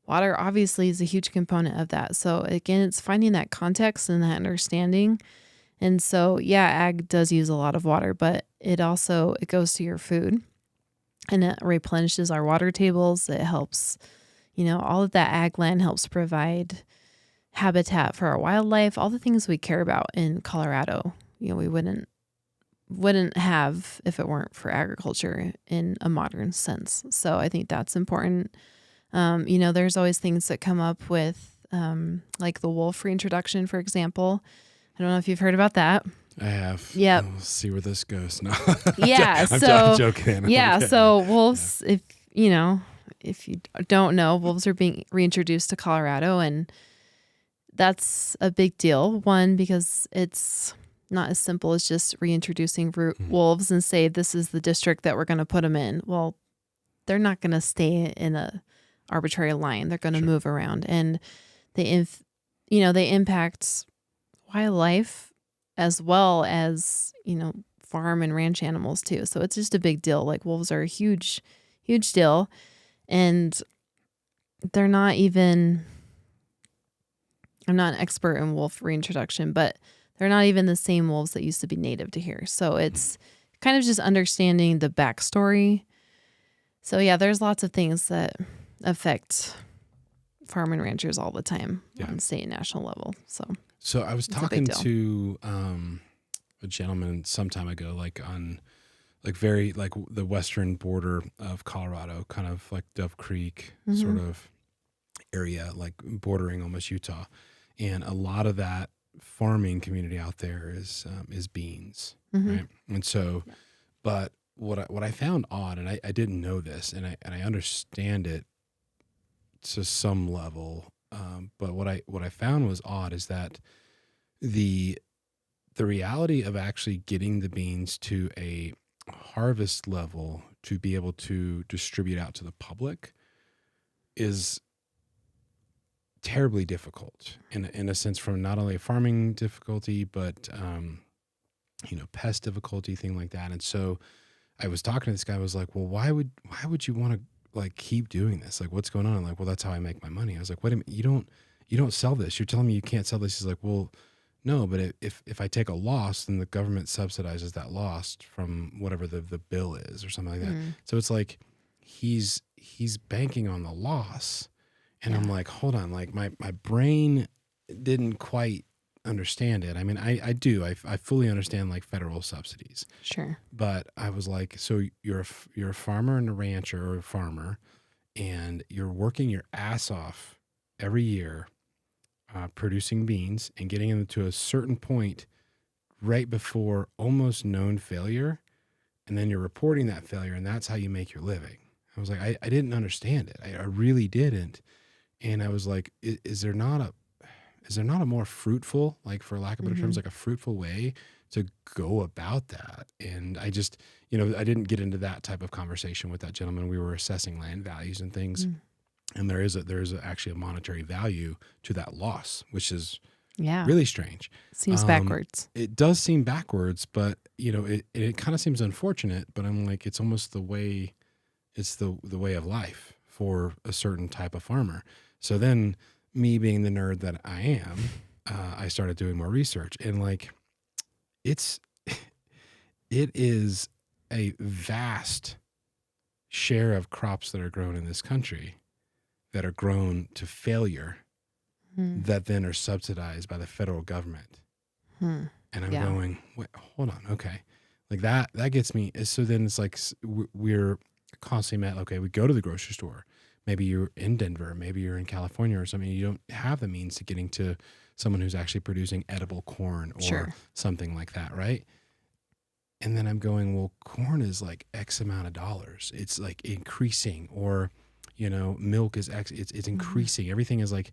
water obviously is a huge component of that. So again, it's finding that context and that understanding. And so, ag does use a lot of water, but it goes to your food, and it replenishes our water tables. It helps, all of that ag land helps provide habitat for our wildlife, all the things we care about in Colorado, we wouldn't have if it weren't for agriculture in a modern sense. So I think that's important. There's always things that come up with, like the wolf reintroduction, for example. I don't know if you've heard about that. I have. Yep. We'll see where this goes. No. Yeah. I'm joking. Yeah. So wolves, if you don't know, wolves are being reintroduced to Colorado, and that's a big deal. One, because it's, not as simple as just reintroducing wolves and say this is the district that we're going to put them in. Well, they're not going to stay in a arbitrary line. They're going to move around, and they impact wildlife as well as farm and ranch animals too. So it's just a big deal. Like wolves are a huge deal, and they're not even. I'm not an expert in wolf reintroduction, but they're not even the same wolves that used to be native to here. So it's kind of just understanding the backstory. So yeah, there's lots of things that affect farm and ranchers all the time on state and national level. So I was talking to a gentleman some time ago, like on the western border of Colorado, kind of like Dove Creek sort of area, like bordering almost Utah. And a lot of that farming community out there is beans, right? And so, but what I found odd, and I didn't know this, and I understand it to some level, but what I found was odd is that the reality of actually getting the beans to a harvest level to be able to distribute out to the public is terribly difficult in a sense, from not only a farming difficulty, but pest difficulty, thing like that. And so I was talking to this guy. I was like, well, why would you want to like keep doing this? Like, what's going on? I'm like, well, that's how I make my money. I was like, wait a minute, you don't sell this. You're telling me you can't sell this? He's like, well, no, but if I take a loss, then the government subsidizes that loss from whatever the bill is or something like that. So it's like he's banking on the loss. And I'm like, hold on, like my brain didn't quite understand it. I mean, I do. I fully understand like federal subsidies. Sure. But I was like, so you're a farmer and a rancher, or a farmer, and you're working your ass off every year producing beans and getting them to a certain point right before almost known failure. And then you're reporting that failure, and that's how you make your living. I was like, I didn't understand it. I really didn't. And I was like, is there not a more fruitful, like for lack of better terms, like a fruitful way to go about that? And I just, I didn't get into that type of conversation with that gentleman. We were assessing land values and things. And there is actually a monetary value to that loss, which is really strange. Seems backwards. It does seem backwards, but it kind of seems unfortunate, but I'm like, it's almost the way of life for a certain type of farmer. So then, me being the nerd that I am, I started doing more research, and like, it is a vast share of crops that are grown in this country that are grown to failure that then are subsidized by the federal government. And I'm going, wait, hold on. Okay. Like that gets me. So then it's like, we're constantly met. Okay. We go to the grocery store. Maybe you're in Denver, maybe you're in California or something. You don't have the means to getting to someone who's actually producing edible corn or something like that. Right. And then I'm going, well, corn is like X amount of dollars. It's like increasing, or, milk is X, it's increasing. Everything is like,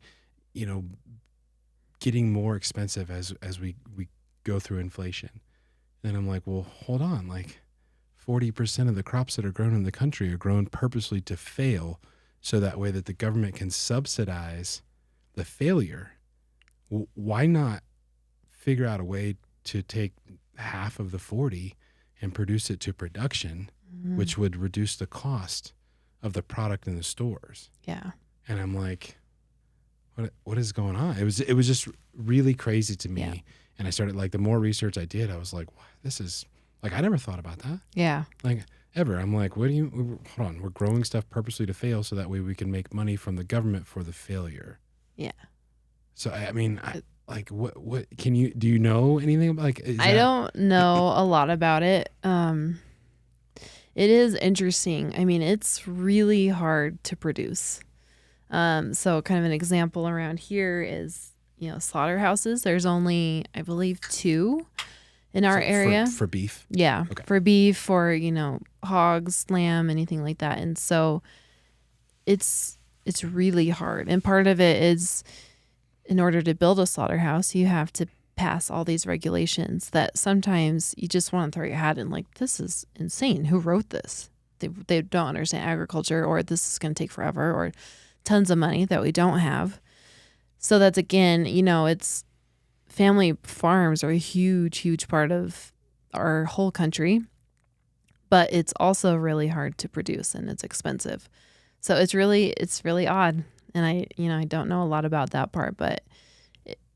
getting more expensive as we go through inflation. Then I'm like, well, hold on. Like 40% of the crops that are grown in the country are grown purposely to fail, so that way that the government can subsidize the failure. Why not figure out a way to take half of the 40 and produce it to production, which would reduce the cost of the product in the stores? Yeah. And I'm like, what is going on? It was just really crazy to me. Yeah. And I started, like, the more research I did, I was like, wow, this is, like, I never thought about that. Yeah. Like, ever. I'm like, hold on, we're growing stuff purposely to fail so that way we can make money from the government for the failure. Yeah. So, I mean, what do you know anything about, like, I don't know a lot about it. It is interesting. I mean, it's really hard to produce. So kind of an example around here is, slaughterhouses. There's only, I believe, 2 in our area. For beef? Yeah. Okay. For beef, for, hogs, lamb, anything like that. And so it's really hard. And part of it is, in order to build a slaughterhouse, you have to pass all these regulations that sometimes you just want to throw your hat in like, this is insane. Who wrote this? They don't understand agriculture, or this is going to take forever, or tons of money that we don't have. So that's, again, it's family farms are a huge, huge part of our whole country, but it's also really hard to produce and it's expensive. So it's really odd. And I don't know a lot about that part, but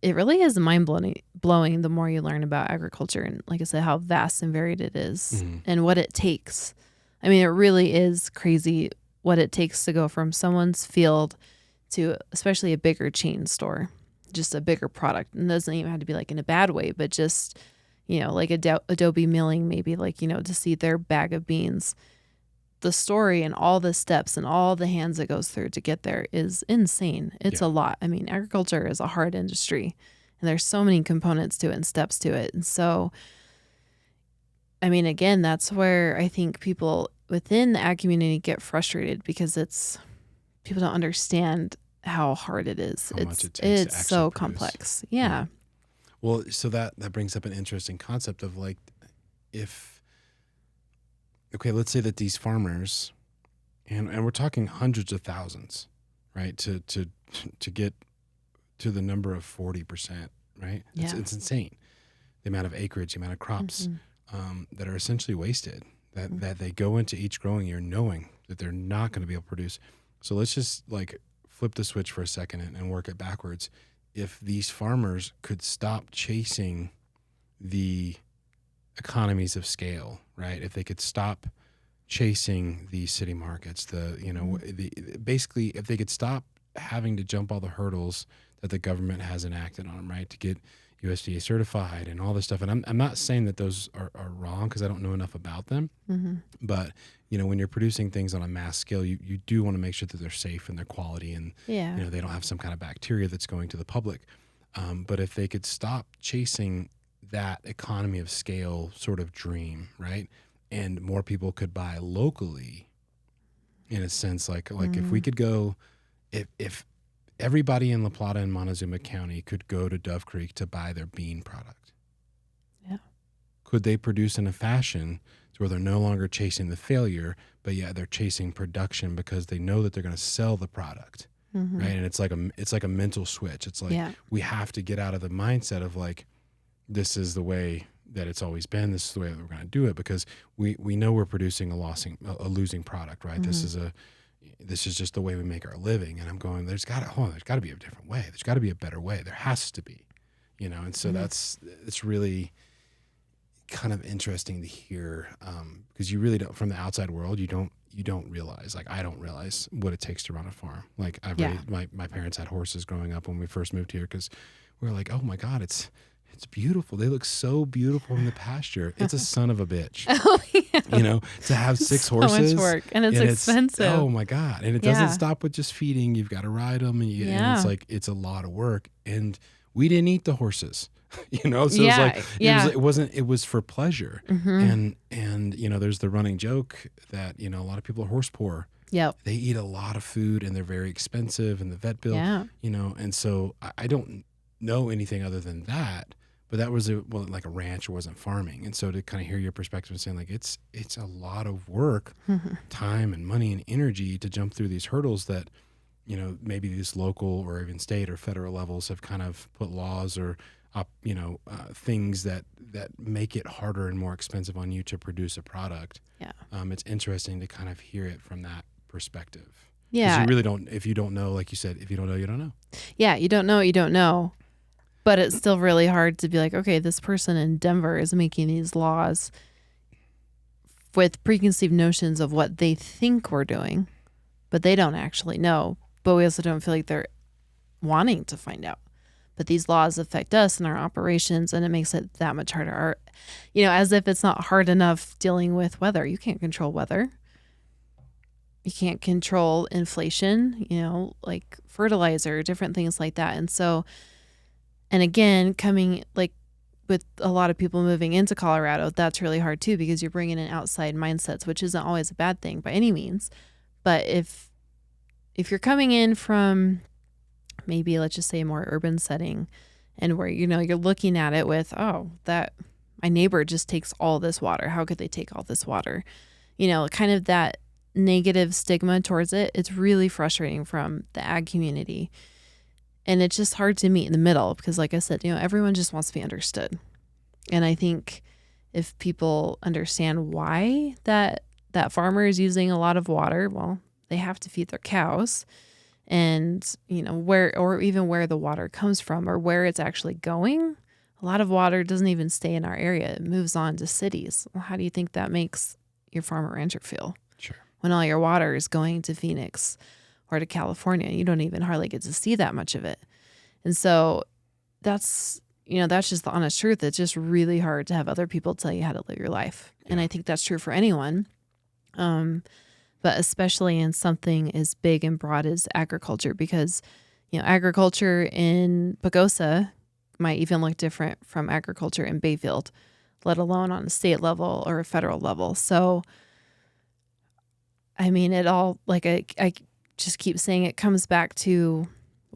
it really is mind blowing the more you learn about agriculture, and like I said, how vast and varied it is and what it takes. I mean, it really is crazy what it takes to go from someone's field to especially a bigger chain store, just a bigger product. And it doesn't even have to be like in a bad way, but just, like Adobe Milling, maybe like, to see their bag of beans. The story and all the steps and all the hands it goes through to get there is insane. It's a lot. I mean, agriculture is a hard industry, and there's so many components to it and steps to it. And so, I mean, again, that's where I think people within the ag community get frustrated, because people don't understand how hard it is. How much it takes it's to so actually produce. complex. Yeah. Well, so that brings up an interesting concept of like, let's say that these farmers, and we're talking hundreds of thousands, right? To get to the number of 40%, right? Yeah. It's insane. The amount of acreage, the amount of crops that are essentially wasted, that they go into each growing year knowing that they're not going to be able to produce. So let's just like flip the switch for a second and work it backwards. If these farmers could stop chasing the economies of scale, right? If they could stop chasing the city markets, basically if they could stop having to jump all the hurdles that the government has enacted on them, right? To get USDA certified and all this stuff. And I'm not saying that those are wrong, because I don't know enough about them. But, when you're producing things on a mass scale, you do want to make sure that they're safe and they're quality, and, they don't have some kind of bacteria that's going to the public. But if they could stop chasing that economy of scale sort of dream, right? And more people could buy locally, in a sense, like if we could go, if everybody in La Plata and Montezuma County could go to Dove Creek to buy their bean product. Yeah. Could they produce in a fashion to where they're no longer chasing the failure, but they're chasing production because they know that they're going to sell the product, right? And it's like a mental switch. It's like we have to get out of the mindset of like, this is the way that it's always been. This is the way that we're going to do it, because we know we're producing a losing product, right? This is just the way we make our living. And I'm going, there's got to be a different way. There's got to be a better way. There has to be, and so it's really kind of interesting to hear, because you really don't, from the outside world, you don't realize, like I don't realize what it takes to run a farm. Like my parents had horses growing up when we first moved here, because we were like, oh my God, it's beautiful. They look so beautiful in the pasture. It's a son of a bitch. Oh, yeah. To have 6 so horses. much work, and it's expensive. Oh my God. And it doesn't stop with just feeding. You've got to ride them, and it's like, it's a lot of work. And we didn't eat the horses, so it was for pleasure. And there's the running joke that, a lot of people are horse poor. Yep. They eat a lot of food, and they're very expensive, and the vet bill, and so I don't know anything other than that. But that was like a ranch. It wasn't farming. And so to kind of hear your perspective and saying like, it's a lot of work, time and money and energy to jump through these hurdles that, maybe these local or even state or federal levels have kind of put laws or, things that make it harder and more expensive on you to produce a product. Yeah. It's interesting to kind of hear it from that perspective. Yeah. Because you really don't, if you don't know, like you said, if you don't know, you don't know. Yeah. You don't know what you don't know. But it's still really hard to be like, okay, this person in Denver is making these laws with preconceived notions of what they think we're doing, but they don't actually know. But we also don't feel like they're wanting to find out. But these laws affect us and our operations, and it makes it that much harder. As if it's not hard enough dealing with weather. You can't control weather. You can't control inflation, like fertilizer, different things like that. And so, and again, coming like with a lot of people moving into Colorado, that's really hard too, because you're bringing in outside mindsets, which isn't always a bad thing by any means. But if you're coming in from maybe, let's just say, a more urban setting, and where, you're looking at it with, oh, that my neighbor just takes all this water. How could they take all this water? Kind of that negative stigma towards it. It's really frustrating from the ag community. And it's just hard to meet in the middle because, like I said, everyone just wants to be understood. And I think if people understand why that farmer is using a lot of water, well, they have to feed their cows. And, where the water comes from or where it's actually going. A lot of water doesn't even stay in our area. It moves on to cities. Well, how do you think that makes your farmer rancher feel? Sure. When all your water is going to Phoenix or to California, you don't even hardly get to see that much of it. And so that's just the honest truth. It's just really hard to have other people tell you how to live your life. Yeah. And I think that's true for anyone. But especially in something as big and broad as agriculture, because, agriculture in Pagosa might even look different from agriculture in Bayfield, let alone on a state level or a federal level. So, I mean, it all, like I just keep saying, it comes back to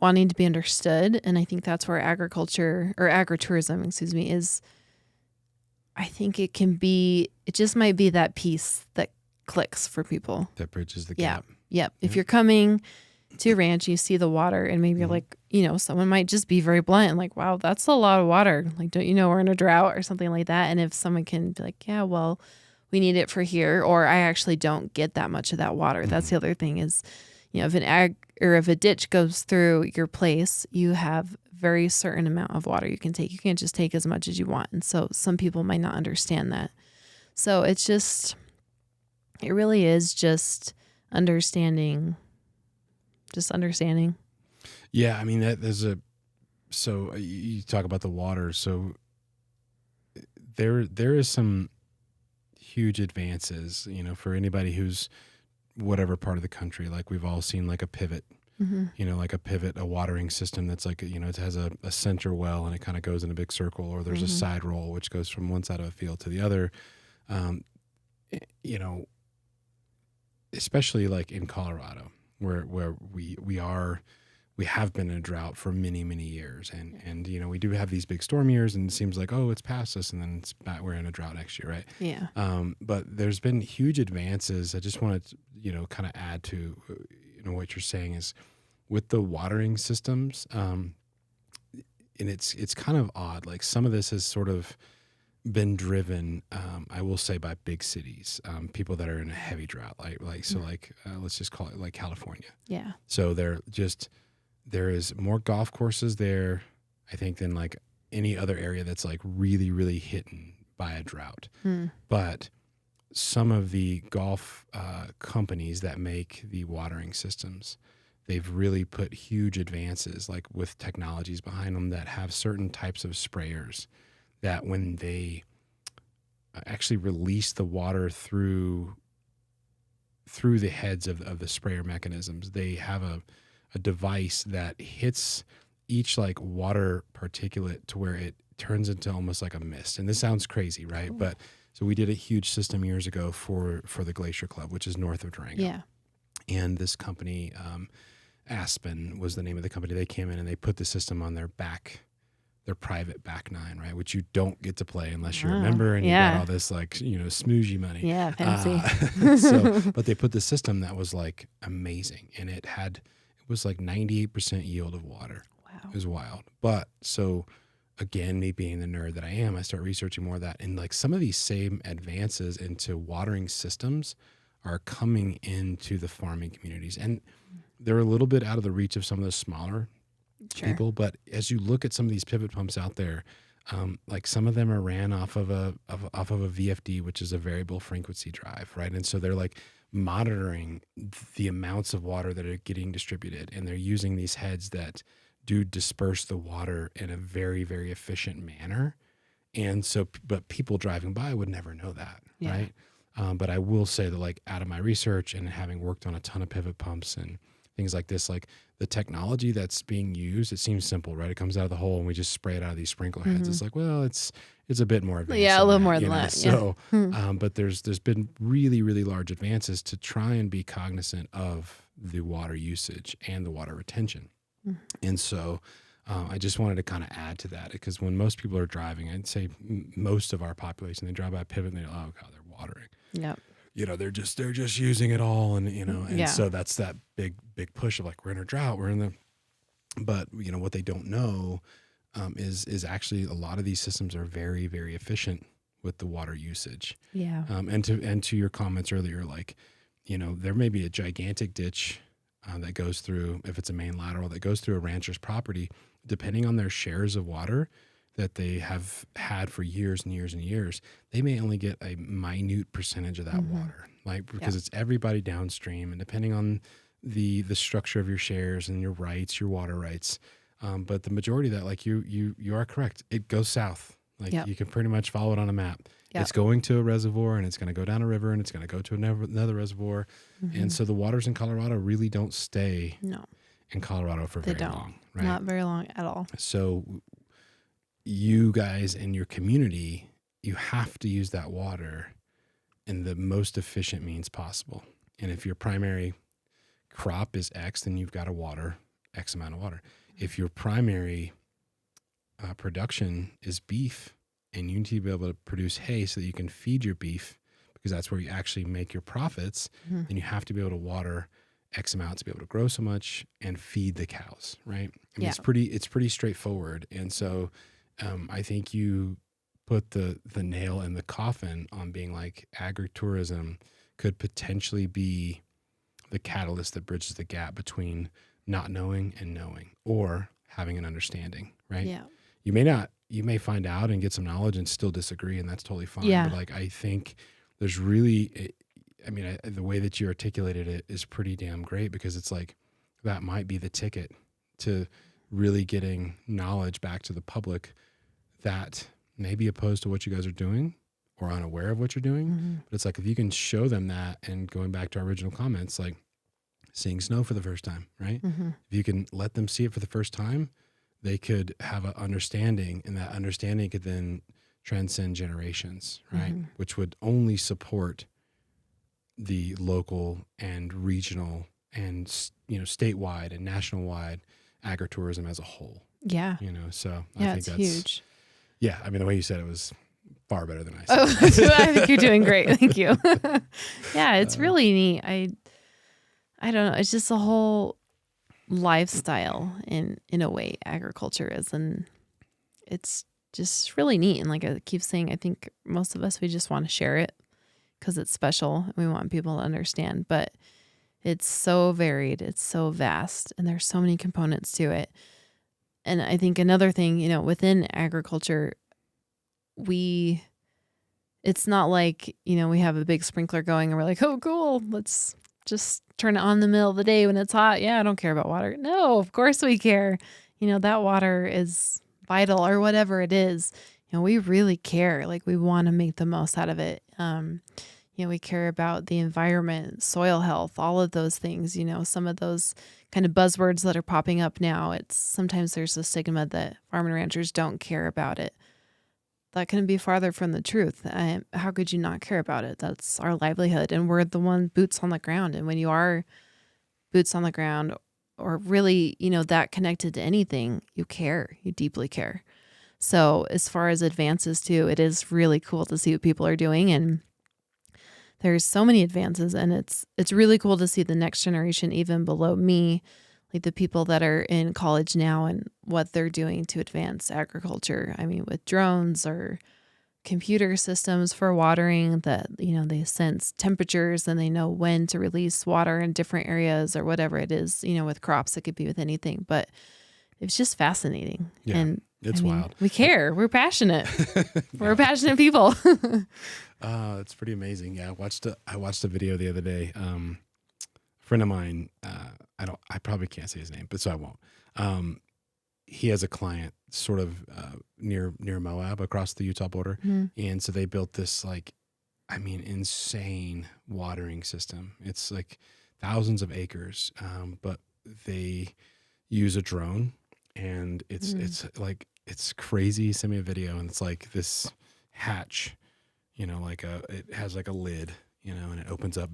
wanting to be understood. And I think that's where agriculture or agritourism, is, I think it just might be that piece that clicks for people. That bridges the gap. Yep. If you're coming to a ranch, you see the water and maybe you're like, someone might just be very blunt and like, wow, that's a lot of water. Like, don't you know we're in a drought or something like that? And if someone can be like, yeah, well, we need it for here, or I actually don't get that much of that water. That's the other thing is, if if a ditch goes through your place, you have very certain amount of water you can take. You can't just take as much as you want. And so some people might not understand that. So it really is just understanding. Yeah. I mean, so you talk about the water. So there is some huge advances, for anybody who's whatever part of the country, like we've all seen like a pivot, a watering system that's like, it has a center well and it kind of goes in a big circle, or there's a side roll, which goes from one side of a field to the other. Especially like in Colorado, where we have been in a drought for many, many years. And we do have these big storm years and it seems like, oh, it's past us. And then it's back, we're in a drought next year. Right. Yeah. But there's been huge advances. I just wanted to, kind of add to, what you're saying is with the watering systems. And it's kind of odd. Like some of this has sort of been driven, I will say, by big cities, people that are in a heavy drought, let's just call it like California. Yeah. So there is more golf courses there, I think, than like any other area that's like really, really hidden by a drought. But some of the golf companies that make the watering systems, they've really put huge advances, like with technologies behind them that have certain types of sprayers that when they actually release the water through the heads of the sprayer mechanisms, they have a device that hits each like water particulate to where it turns into almost like a mist. And this sounds crazy, right? Cool. But so we did a huge system years ago for the Glacier Club, which is north of Durango. Yeah. And this company, Aspen was the name of the company. They came in and they put the system on their private back nine, right? Which you don't get to play unless you're a member and you got all this like, smoozy money. Yeah, fancy. But they put the system that was like amazing. And it was like 98% yield of water. Wow. It was wild. But so again, me being the nerd that I am, I start researching more of that. And like some of these same advances into watering systems are coming into the farming communities. And they're a little bit out of the reach of some of the smaller people, but as you look at some of these pivot pumps out there, like some of them are ran off of a VFD, which is a variable frequency drive, right? And so they're like monitoring the amounts of water that are getting distributed, and they're using these heads that do disperse the water in a very, very efficient manner. And so, but people driving by would never know that, right? But I will say that, like, out of my research and having worked on a ton of pivot pumps and things like this, like the technology that's being used, it seems simple, right? It comes out of the hole and we just spray it out of these sprinkler heads. It's like, well, it's a bit more advanced. Yeah, a little more than that. So, but there's been really, really large advances to try and be cognizant of the water usage and the water retention. And so I just wanted to kind of add to that because when most people are driving, I'd say most of our population, they drive by a pivot and they're, oh God, they're watering. Yep. They're just using it all. And, and Yeah. so that's that big push of like, we're in a drought, but what they don't know is actually a lot of these systems are very, very efficient with the water usage. Yeah. And to your comments earlier, like, there may be a gigantic ditch that goes through, if it's a main lateral that goes through a rancher's property, depending on their shares of water that they have had for years and years and years, they may only get a minute percentage of that water, like, because it's everybody downstream, and depending on the structure of your shares and your rights, your water rights. But the majority of that, like you are correct. It goes south. Like you can pretty much follow it on a map. It's going to a reservoir and it's going to go down a river and it's going to go to another reservoir. And so the waters in Colorado really don't stay in Colorado for very long. Right? Not very long at all. So you guys in your community, you have to use that water in the most efficient means possible. And if your primary crop is X, then you've got to water X amount of water. If your primary production is beef and you need to be able to produce hay so that you can feed your beef, because that's where you actually make your profits, then you have to be able to water X amount to be able to grow so much and feed the cows, right? I mean, it's pretty straightforward. And so I think you put the nail in the coffin on being like agritourism could potentially be the catalyst that bridges the gap between not knowing and knowing, or having an understanding, right? Yeah. You may find out and get some knowledge and still disagree, and that's totally fine. Yeah. But like, I think there's really, the way that you articulated it is pretty damn great, because it's like, that might be the ticket to really getting knowledge back to the public that may be opposed to what you guys are doing or unaware of what you're doing. But it's like, if you can show them that, and going back to our original comments, like seeing snow for the first time, right? If you can let them see it for the first time, they could have an understanding, and that understanding could then transcend generations, right? Which would only support the local and regional and, statewide and national wide agritourism as a whole. Yeah. So I think it's that's huge. Yeah. I mean, the way you said it was far better than I Oh, said. I think you're doing great. Thank you. Yeah, it's really neat. I don't know. It's just a whole lifestyle in a way agriculture is, and it's just really neat. And like I keep saying, I think most of us, we just want to share it because it's special and we want people to understand, but it's so varied, it's so vast, and there's so many components to it. And I think another thing, within agriculture, it's not like, we have a big sprinkler going and we're like, oh, cool, let's just turn it on in the middle of the day when it's hot. Yeah, I don't care about water. No, of course we care. That water is vital, or whatever it is. We really care. Like, we want to make the most out of it. We care about the environment, soil health, all of those things. Some of those kind of buzzwords that are popping up now, sometimes there's a stigma that farm and ranchers don't care about it. That couldn't be farther from the truth. How could you not care about it? That's our livelihood, and we're the one boots on the ground. And when you are boots on the ground, or really, that connected to anything, you care, you deeply care. So as far as advances too, it is really cool to see what people are doing, and there's so many advances, and it's really cool to see the next generation, even below me, like the people that are in college now and what they're doing to advance agriculture. I mean, with drones or computer systems for watering that, they sense temperatures and they know when to release water in different areas or whatever it is, with crops, it could be with anything, but it's just fascinating. Yeah, and it's wild. We care. We're passionate. We're passionate people. It's pretty amazing. Yeah. I watched a video the other day. A friend of mine, I probably can't say his name, but so I won't. He has a client sort of near Moab across the Utah border. And so they built this insane watering system. It's like thousands of acres, but they use a drone, and it's crazy. He sent me a video, and it's like this hatch, it has like a lid, and it opens up,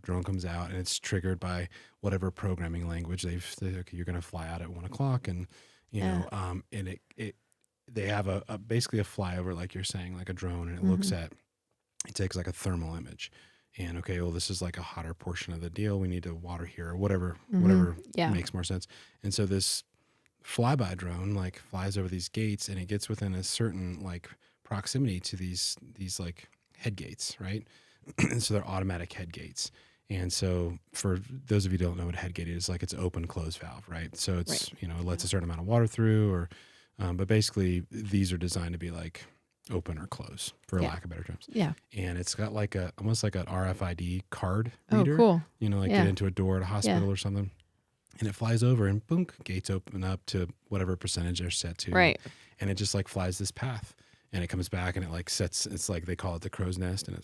drone comes out, and it's triggered by whatever programming language okay, you're going to fly out at 1:00, and you know, and they have basically a flyover, like you're saying, like a drone, and it takes like a thermal image. And okay, well, this is like a hotter portion of the deal. We need to water here or whatever makes more sense. And so this flyby drone like flies over these gates, and it gets within a certain like proximity to these like head gates, right? And so they're automatic head gates. And so for those of you who don't know what a head gate is, like it's open close valve, right? So it's you know, it lets a certain amount of water through, or but basically these are designed to be like open or close, for lack of better terms. Yeah. And it's got like almost like an RFID card reader. Oh, cool. You know, like get into a door at a hospital or something. And it flies over, and boom, gates open up to whatever percentage they're set to. Right. And it just like flies this path. And it comes back, and it like sets, it's like they call it the crow's nest, and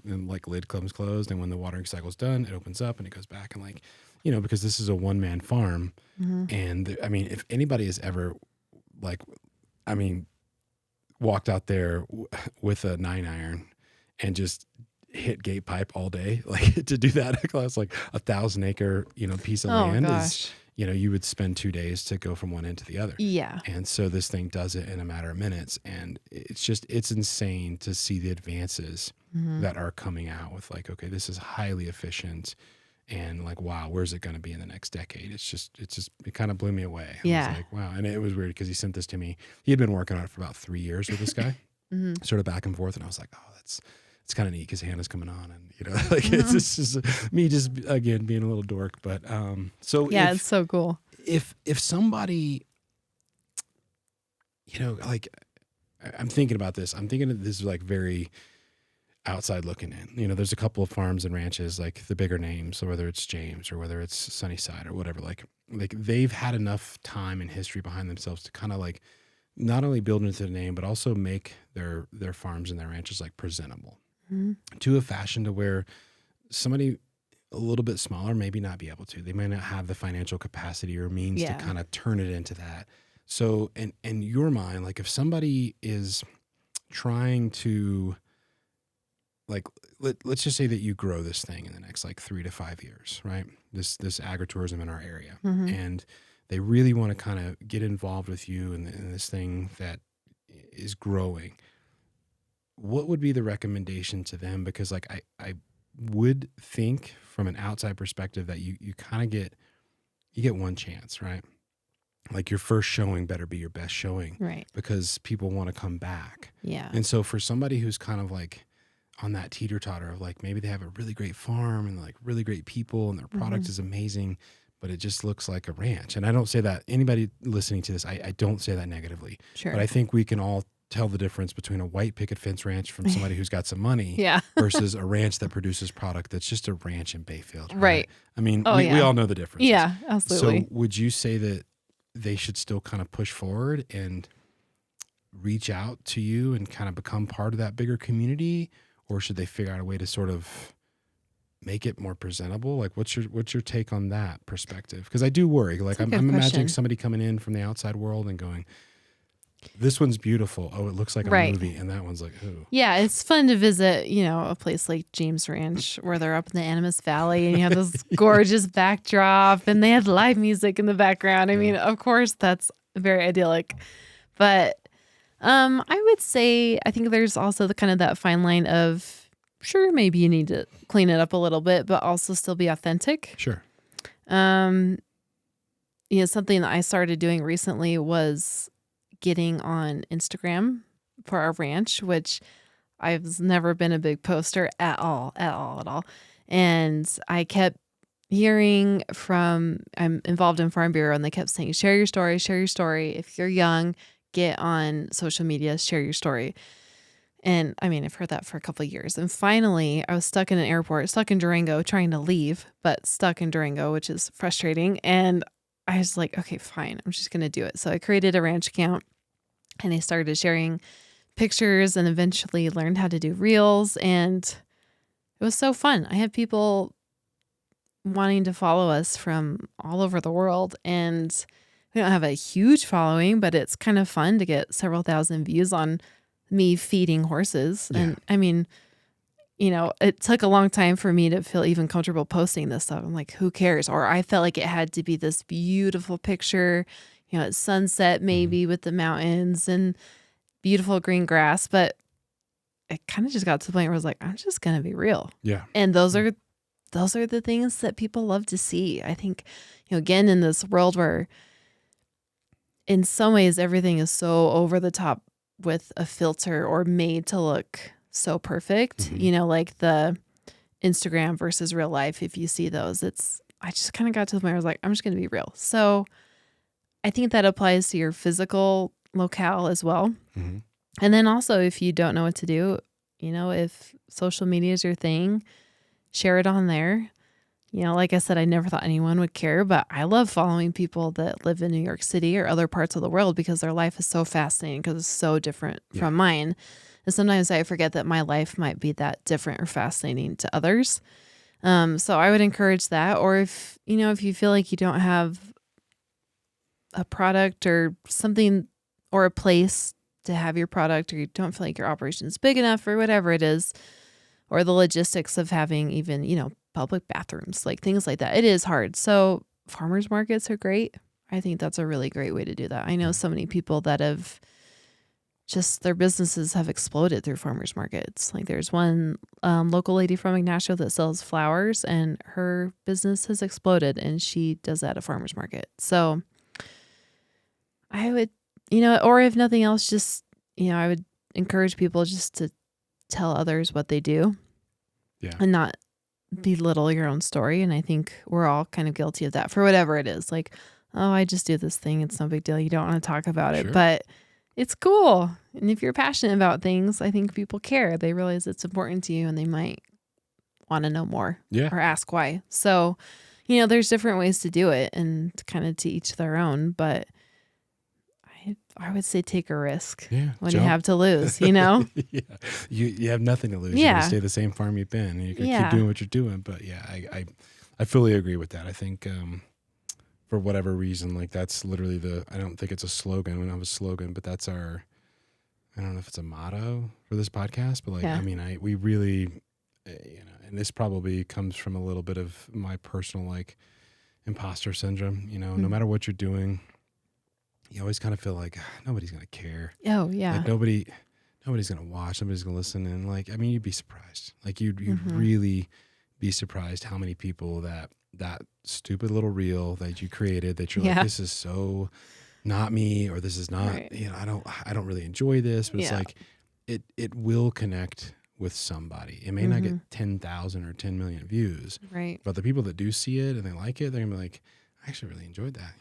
and like lid comes closed. And when the watering cycle's done, it opens up and it goes back. And like, you know, because this is a 1-man farm. And I mean, if anybody has ever like, I mean, walked out there with a 9-iron and just hit gate pipe all day, like to do that across like 1,000-acre, you know, piece of land is, you know, you would spend 2 days to go from one end to the other. Yeah. And so this thing does it in a matter of minutes. And it's insane to see the advances that are coming out with like, okay, this is highly efficient. And like, wow, where's it going to be in the next decade? It kind of blew me away. I was like, wow. And it was weird because he sent this to me. He had been working on it for about 3 years with this guy, sort of back and forth. And I was like, oh, it's kind of neat because Hannah's coming on, and you know, like it's just me just again being a little dork. But so yeah, it's so cool. If somebody, you know, like I'm thinking about this. I'm thinking that this is like very outside looking in. You know, there's a couple of farms and ranches, like the bigger names, so whether it's James or whether it's Sunnyside or whatever, like they've had enough time and history behind themselves to kind of like not only build into the name, but also make their farms and their ranches like presentable to a fashion to where somebody a little bit smaller maybe not be able to. They may not have the financial capacity or means to kind of turn it into that. So in your mind, like if somebody is trying to, like, let's just say that you grow this thing in the next like 3 to 5 years, right? This agritourism in our area, and they really want to kind of get involved with you in this thing that is growing. What would be the recommendation to them? Because like I would think from an outside perspective that you kind of get one chance, right? Like your first showing better be your best showing, right? Because people want to come back. Yeah. And so for somebody who's kind of like on that teeter-totter of like maybe they have a really great farm and like really great people and their product is amazing, but it just looks like a ranch. And I don't say that, anybody listening to this, I don't say that negatively. Sure. But I think we can all tell the difference between a white picket fence ranch from somebody who's got some money versus a ranch that produces product that's just a ranch in Bayfield. Right. I mean, we all know the difference. Yeah, absolutely. So would you say that they should still kind of push forward and reach out to you and kind of become part of that bigger community? Or should they figure out a way to sort of make it more presentable? Like, what's your take on that perspective? Because I do worry. Like, I'm imagining somebody coming in from the outside world and going, this one's beautiful. Oh, it looks like a movie. And that one's like, ooh. Yeah, it's fun to visit, you know, a place like James Ranch where they're up in the Animas Valley and you have this gorgeous backdrop and they have live music in the background. I mean, of course, that's very idyllic. But I would say, I think there's also the kind of that fine line of, sure, maybe you need to clean it up a little bit, but also still be authentic. Sure. You know, something that I started doing recently was getting on Instagram for our ranch, which I've never been a big poster at all. And I kept hearing from, I'm involved in Farm Bureau, and they kept saying, share your story. If you're young, get on social media, share your story. And I mean, I've heard that for a couple of years. And finally, I was stuck in an airport, stuck in Durango, trying to leave, but stuck in Durango, which is frustrating. And I was like, okay, fine, I'm just going to do it. So I created a ranch account and I started sharing pictures and eventually learned how to do reels. And it was so fun. I had people wanting to follow us from all over the world. And we don't have a huge following, but it's kind of fun to get several thousand views on me feeding horses. Yeah. And I mean, you know, it took a long time for me to feel even comfortable posting this stuff. I'm like, who cares? Or I felt like it had to be this beautiful picture, at sunset, maybe with the mountains and beautiful green grass. But it kind of just got to the point where I was like, I'm just going to be real. Yeah. And those are the things that people love to see. I think, again, in this world where in some ways everything is so over the top with a filter or made to look so perfect, like the Instagram versus real life. If you see those, I just kind of got to the point where I was like, I'm just going to be real. So I think that applies to your physical locale as well. Mm-hmm. And then also, if you don't know what to do, if social media is your thing, share it on there. Like I said, I never thought anyone would care, but I love following people that live in New York City or other parts of the world because their life is so fascinating because it's so different from mine. And sometimes I forget that my life might be that different or fascinating to others. So I would encourage that. Or if you feel like you don't have a product or something or a place to have your product, or you don't feel like your operation is big enough or whatever it is, or the logistics of having even, public bathrooms, like things like that. It is hard. So farmers markets are great. I think that's a really great way to do that. I know so many people that have just, their businesses have exploded through farmers markets. Like there's one local lady from Ignacio that sells flowers, and her business has exploded, and she does that at a farmers market. So I would, or if nothing else, just, I would encourage people just to tell others what they do and not belittle your own story. And I think we're all kind of guilty of that for whatever it is. Like, oh, I just do this thing. It's no big deal. You don't want to talk about it, but it's cool. And if you're passionate about things, I think people care. They realize it's important to you, and they might want to know more or ask why. So, there's different ways to do it, and kind of to each their own. But I would say take a risk when you have to lose, You have nothing to lose. You can stay the same farm you've been, and you can keep doing what you're doing. But I fully agree with that. I think for whatever reason, like that's literally I don't think it's a slogan. We don't have a slogan, but that's I don't know if it's a motto for this podcast, but we really, and this probably comes from a little bit of my personal imposter syndrome, no matter what you're doing, you always kind of feel like nobody's going to care. Oh yeah. Like nobody's going to watch, nobody's going to listen. And you'd be surprised. Like you'd really be surprised how many people that stupid little reel that you created that you're like, this is so not me, or this is not, I don't really enjoy this, but it's like, it will connect with somebody. It may not get 10,000 or 10 million views, right? But the people that do see it and they like it, they're gonna be like, I actually really enjoyed that,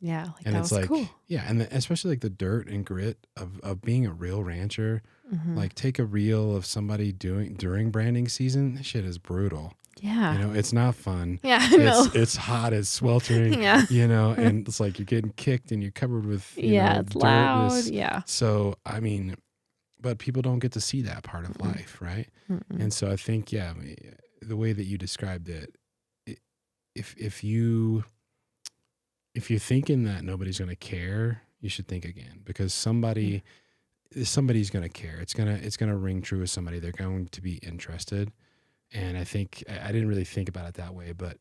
Yeah, like and that it's was like, cool. and especially like the dirt and grit of being a real rancher. Like take a reel of somebody during branding season. This shit is brutal. Yeah. It's not fun. Yeah, I know. It's hot, it's sweltering, and it's like you're getting kicked and you're covered with, it's dirt, loud. Yeah. So, but people don't get to see that part of life, right? And so I think, the way that you described it, if you're thinking that nobody's going to care, you should think again, because somebody's going to care. It's going to ring true with somebody. They're going to be interested. And I think I didn't really think about it that way, but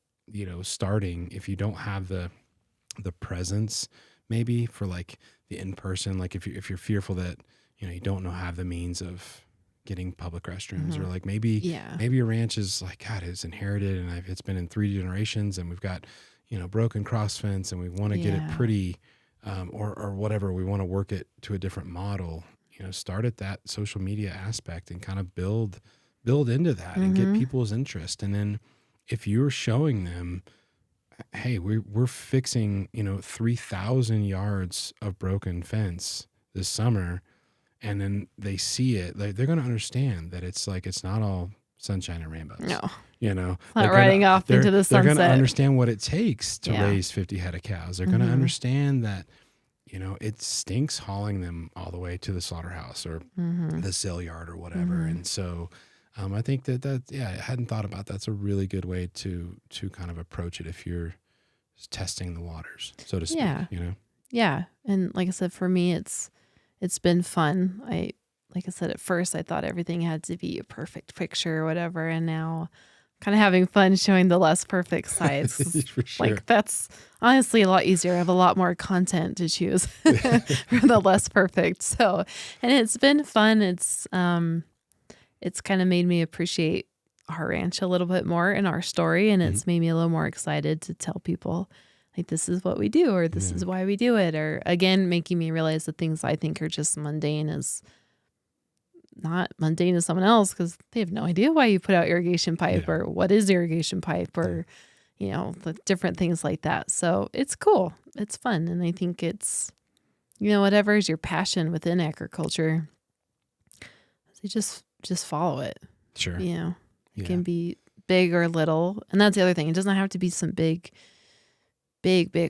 starting, if you don't have the presence, maybe for like the in-person, like if you're fearful that, you don't have the means of getting public restrooms, or like maybe your ranch is like, God, it's inherited and it's been in 3 generations, and we've got, broken cross fence, and we want to get it pretty, or whatever. We want to work it to a different model, start at that social media aspect and kind of build into that and get people's interest. And then if you're showing them, hey, we're fixing, 3,000 yards of broken fence this summer, and then they see it, they're going to understand that it's not all sunshine and rainbows. No. Not riding off into the sunset. They're going to understand what it takes to raise 50 head of cows. They're going to understand that, it stinks hauling them all the way to the slaughterhouse or the sale yard or whatever. And so I think that I hadn't thought about that. That's a really good way to kind of approach it if you're testing the waters, so to speak. Yeah. And like I said, for me, it's been fun. Like I said, at first I thought everything had to be a perfect picture or whatever. And now kind of having fun showing the less perfect sides. For sure. Like that's honestly a lot easier. I have a lot more content to choose for the less perfect. So, and it's been fun. It's kind of made me appreciate our ranch a little bit more and our story. And it's made me a little more excited to tell people like, this is what we do, or this is why we do it. Or again, making me realize that things I think are just mundane is not mundane to someone else, because they have no idea why you put out irrigation pipe or what is irrigation pipe or, the different things like that. So it's cool. It's fun. And I think it's, whatever is your passion within agriculture, you just follow it. Sure. It can be big or little. And that's the other thing. It doesn't have to be some big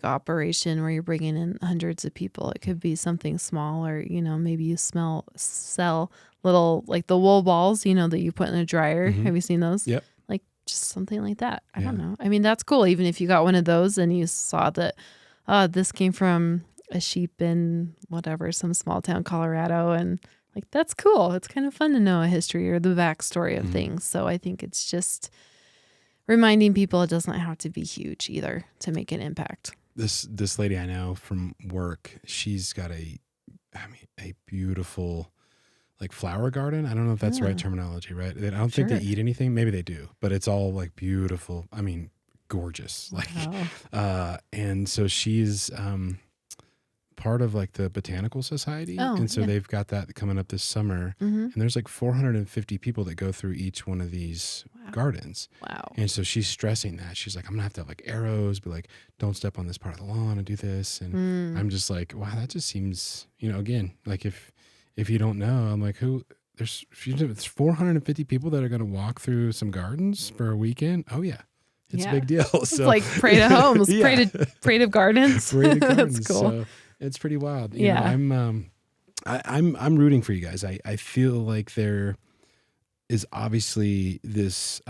operation where you're bringing in hundreds of people. It could be something small, or, maybe you sell little, like the wool balls, that you put in a dryer. Have you seen those? Yep. Like just something like that. I don't know. I mean, that's cool. Even if you got one of those and you saw that, this came from a sheep in whatever, some small town, Colorado. And like, that's cool. It's kind of fun to know a history or the backstory of things. So I think it's just reminding people it doesn't have to be huge either to make an impact. This lady I know from work, she's got a beautiful like flower garden. I don't know if that's the right terminology, right? I don't think they eat anything. Maybe they do, but it's all like beautiful. I mean, gorgeous. Like, and so she's part of like the Botanical Society. And so they've got that coming up this summer. And there's like 450 people that go through each one of these gardens. Wow. And so she's stressing that. She's like, I'm gonna have to have like arrows, be like, don't step on this part of the lawn and do this. And I'm just like, wow, that just seems, again, like if you don't know, I'm like, there's 450 people that are going to walk through some gardens for a weekend. Oh yeah. It's a big deal. So it's like parade of homes, parade of gardens. Parade of gardens. That's cool. So it's pretty wild. You know, I'm rooting for you guys. I feel like there is obviously this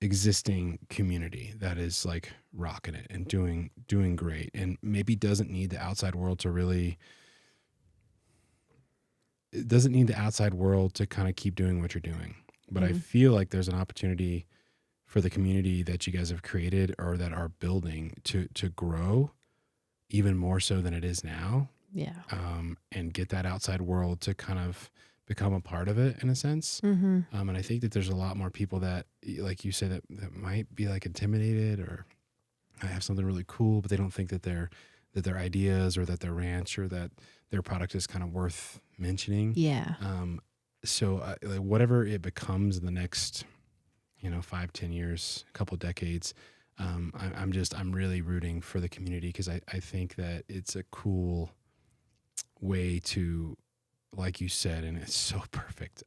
existing community that is like rocking it and doing great, and maybe doesn't need the outside world to really. It doesn't need the outside world to kind of keep doing what you're doing. But I feel like there's an opportunity for the community that you guys have created or that are building to grow even more so than it is now. Yeah. And get that outside world to kind of become a part of it in a sense. And I think that there's a lot more people that, like you said, that might be like intimidated or I have something really cool, but they don't think that their ideas or that their ranch or that their product is kind of worth mentioning. Yeah. So like whatever it becomes in the next, 5-10 years, a couple of decades, I'm really rooting for the community because I think that it's a cool way to, like you said, and it's so perfect,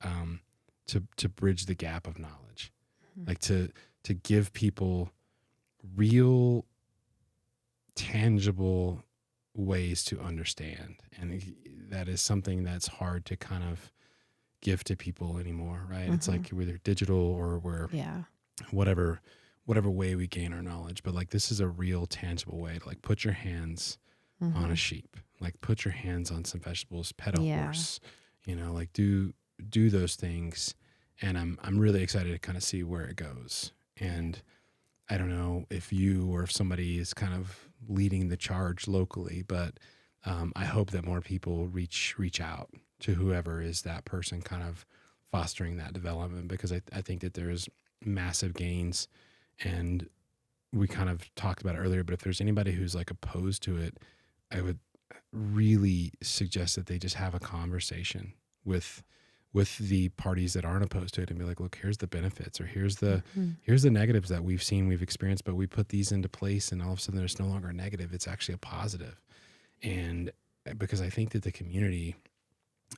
to bridge the gap of knowledge, like to give people real, tangible ways to understand. And that is something that's hard to kind of give to people anymore, right? It's like whether digital or we're whatever way we gain our knowledge. But like this is a real tangible way to like put your hands on a sheep, like put your hands on some vegetables, pet a horse, like do those things. And I'm really excited to kind of see where it goes. And I don't know if you or if somebody is kind of leading the charge locally, but I hope that more people reach out to whoever is that person kind of fostering that development, because I think that there's massive gains. And we kind of talked about it earlier, but if there's anybody who's like opposed to it, I would really suggest that they just have a conversation with the parties that aren't opposed to it and be like, look, here's the benefits, or here's the negatives that we've experienced, but we put these into place and all of a sudden there's no longer a negative. It's actually a positive. And because I think that the community,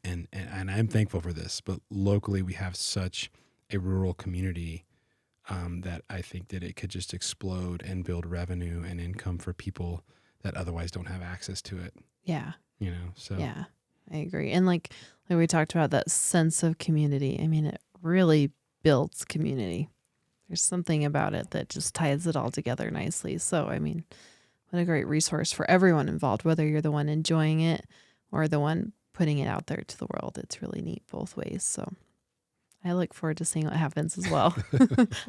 and I'm thankful for this, but locally we have such a rural community that I think that it could just explode and build revenue and income for people that otherwise don't have access to it. Yeah. So. Yeah, I agree. And like we talked about that sense of community. I mean, it really builds community. There's something about it that just ties it all together nicely. So, I mean, what a great resource for everyone involved, whether you're the one enjoying it or the one putting it out there to the world. It's really neat both ways. So I look forward to seeing what happens as well.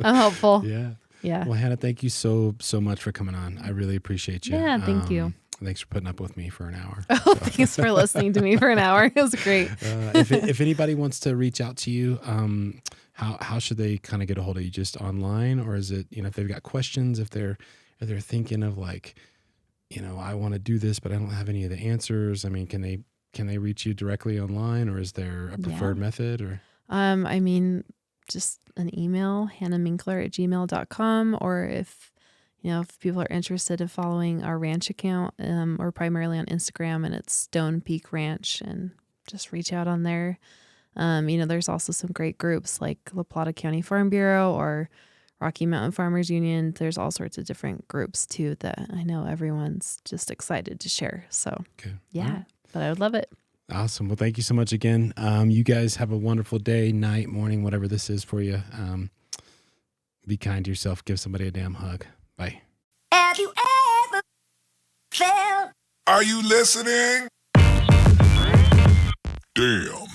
I'm hopeful. Yeah. Yeah. Well, Hannah, thank you so much for coming on. I really appreciate you. Yeah, thank you. Thanks for putting up with me for an hour. Oh, thanks for listening to me for an hour. It was great. If anybody wants to reach out to you, how should they kind of get a hold of you? Just online, or is it, if they've got questions, if they're thinking of like, I want to do this, but I don't have any of the answers. I mean, can they reach you directly online, or is there a preferred method? Or I mean, just an email, hannahminkler@gmail.com, or if people are interested in following our ranch account, or primarily on Instagram, and it's Stone Peak Ranch, and just reach out on there. There's also some great groups like La Plata County Farm Bureau or Rocky Mountain Farmers Union. There's all sorts of different groups too that I know everyone's just excited to share. So yeah, but I would love it. Awesome. Well, thank you so much again. You guys have a wonderful day, night, morning, whatever this is for you. Be kind to yourself. Give somebody a damn hug. Bye. Have you ever felt? Are you listening? Damn.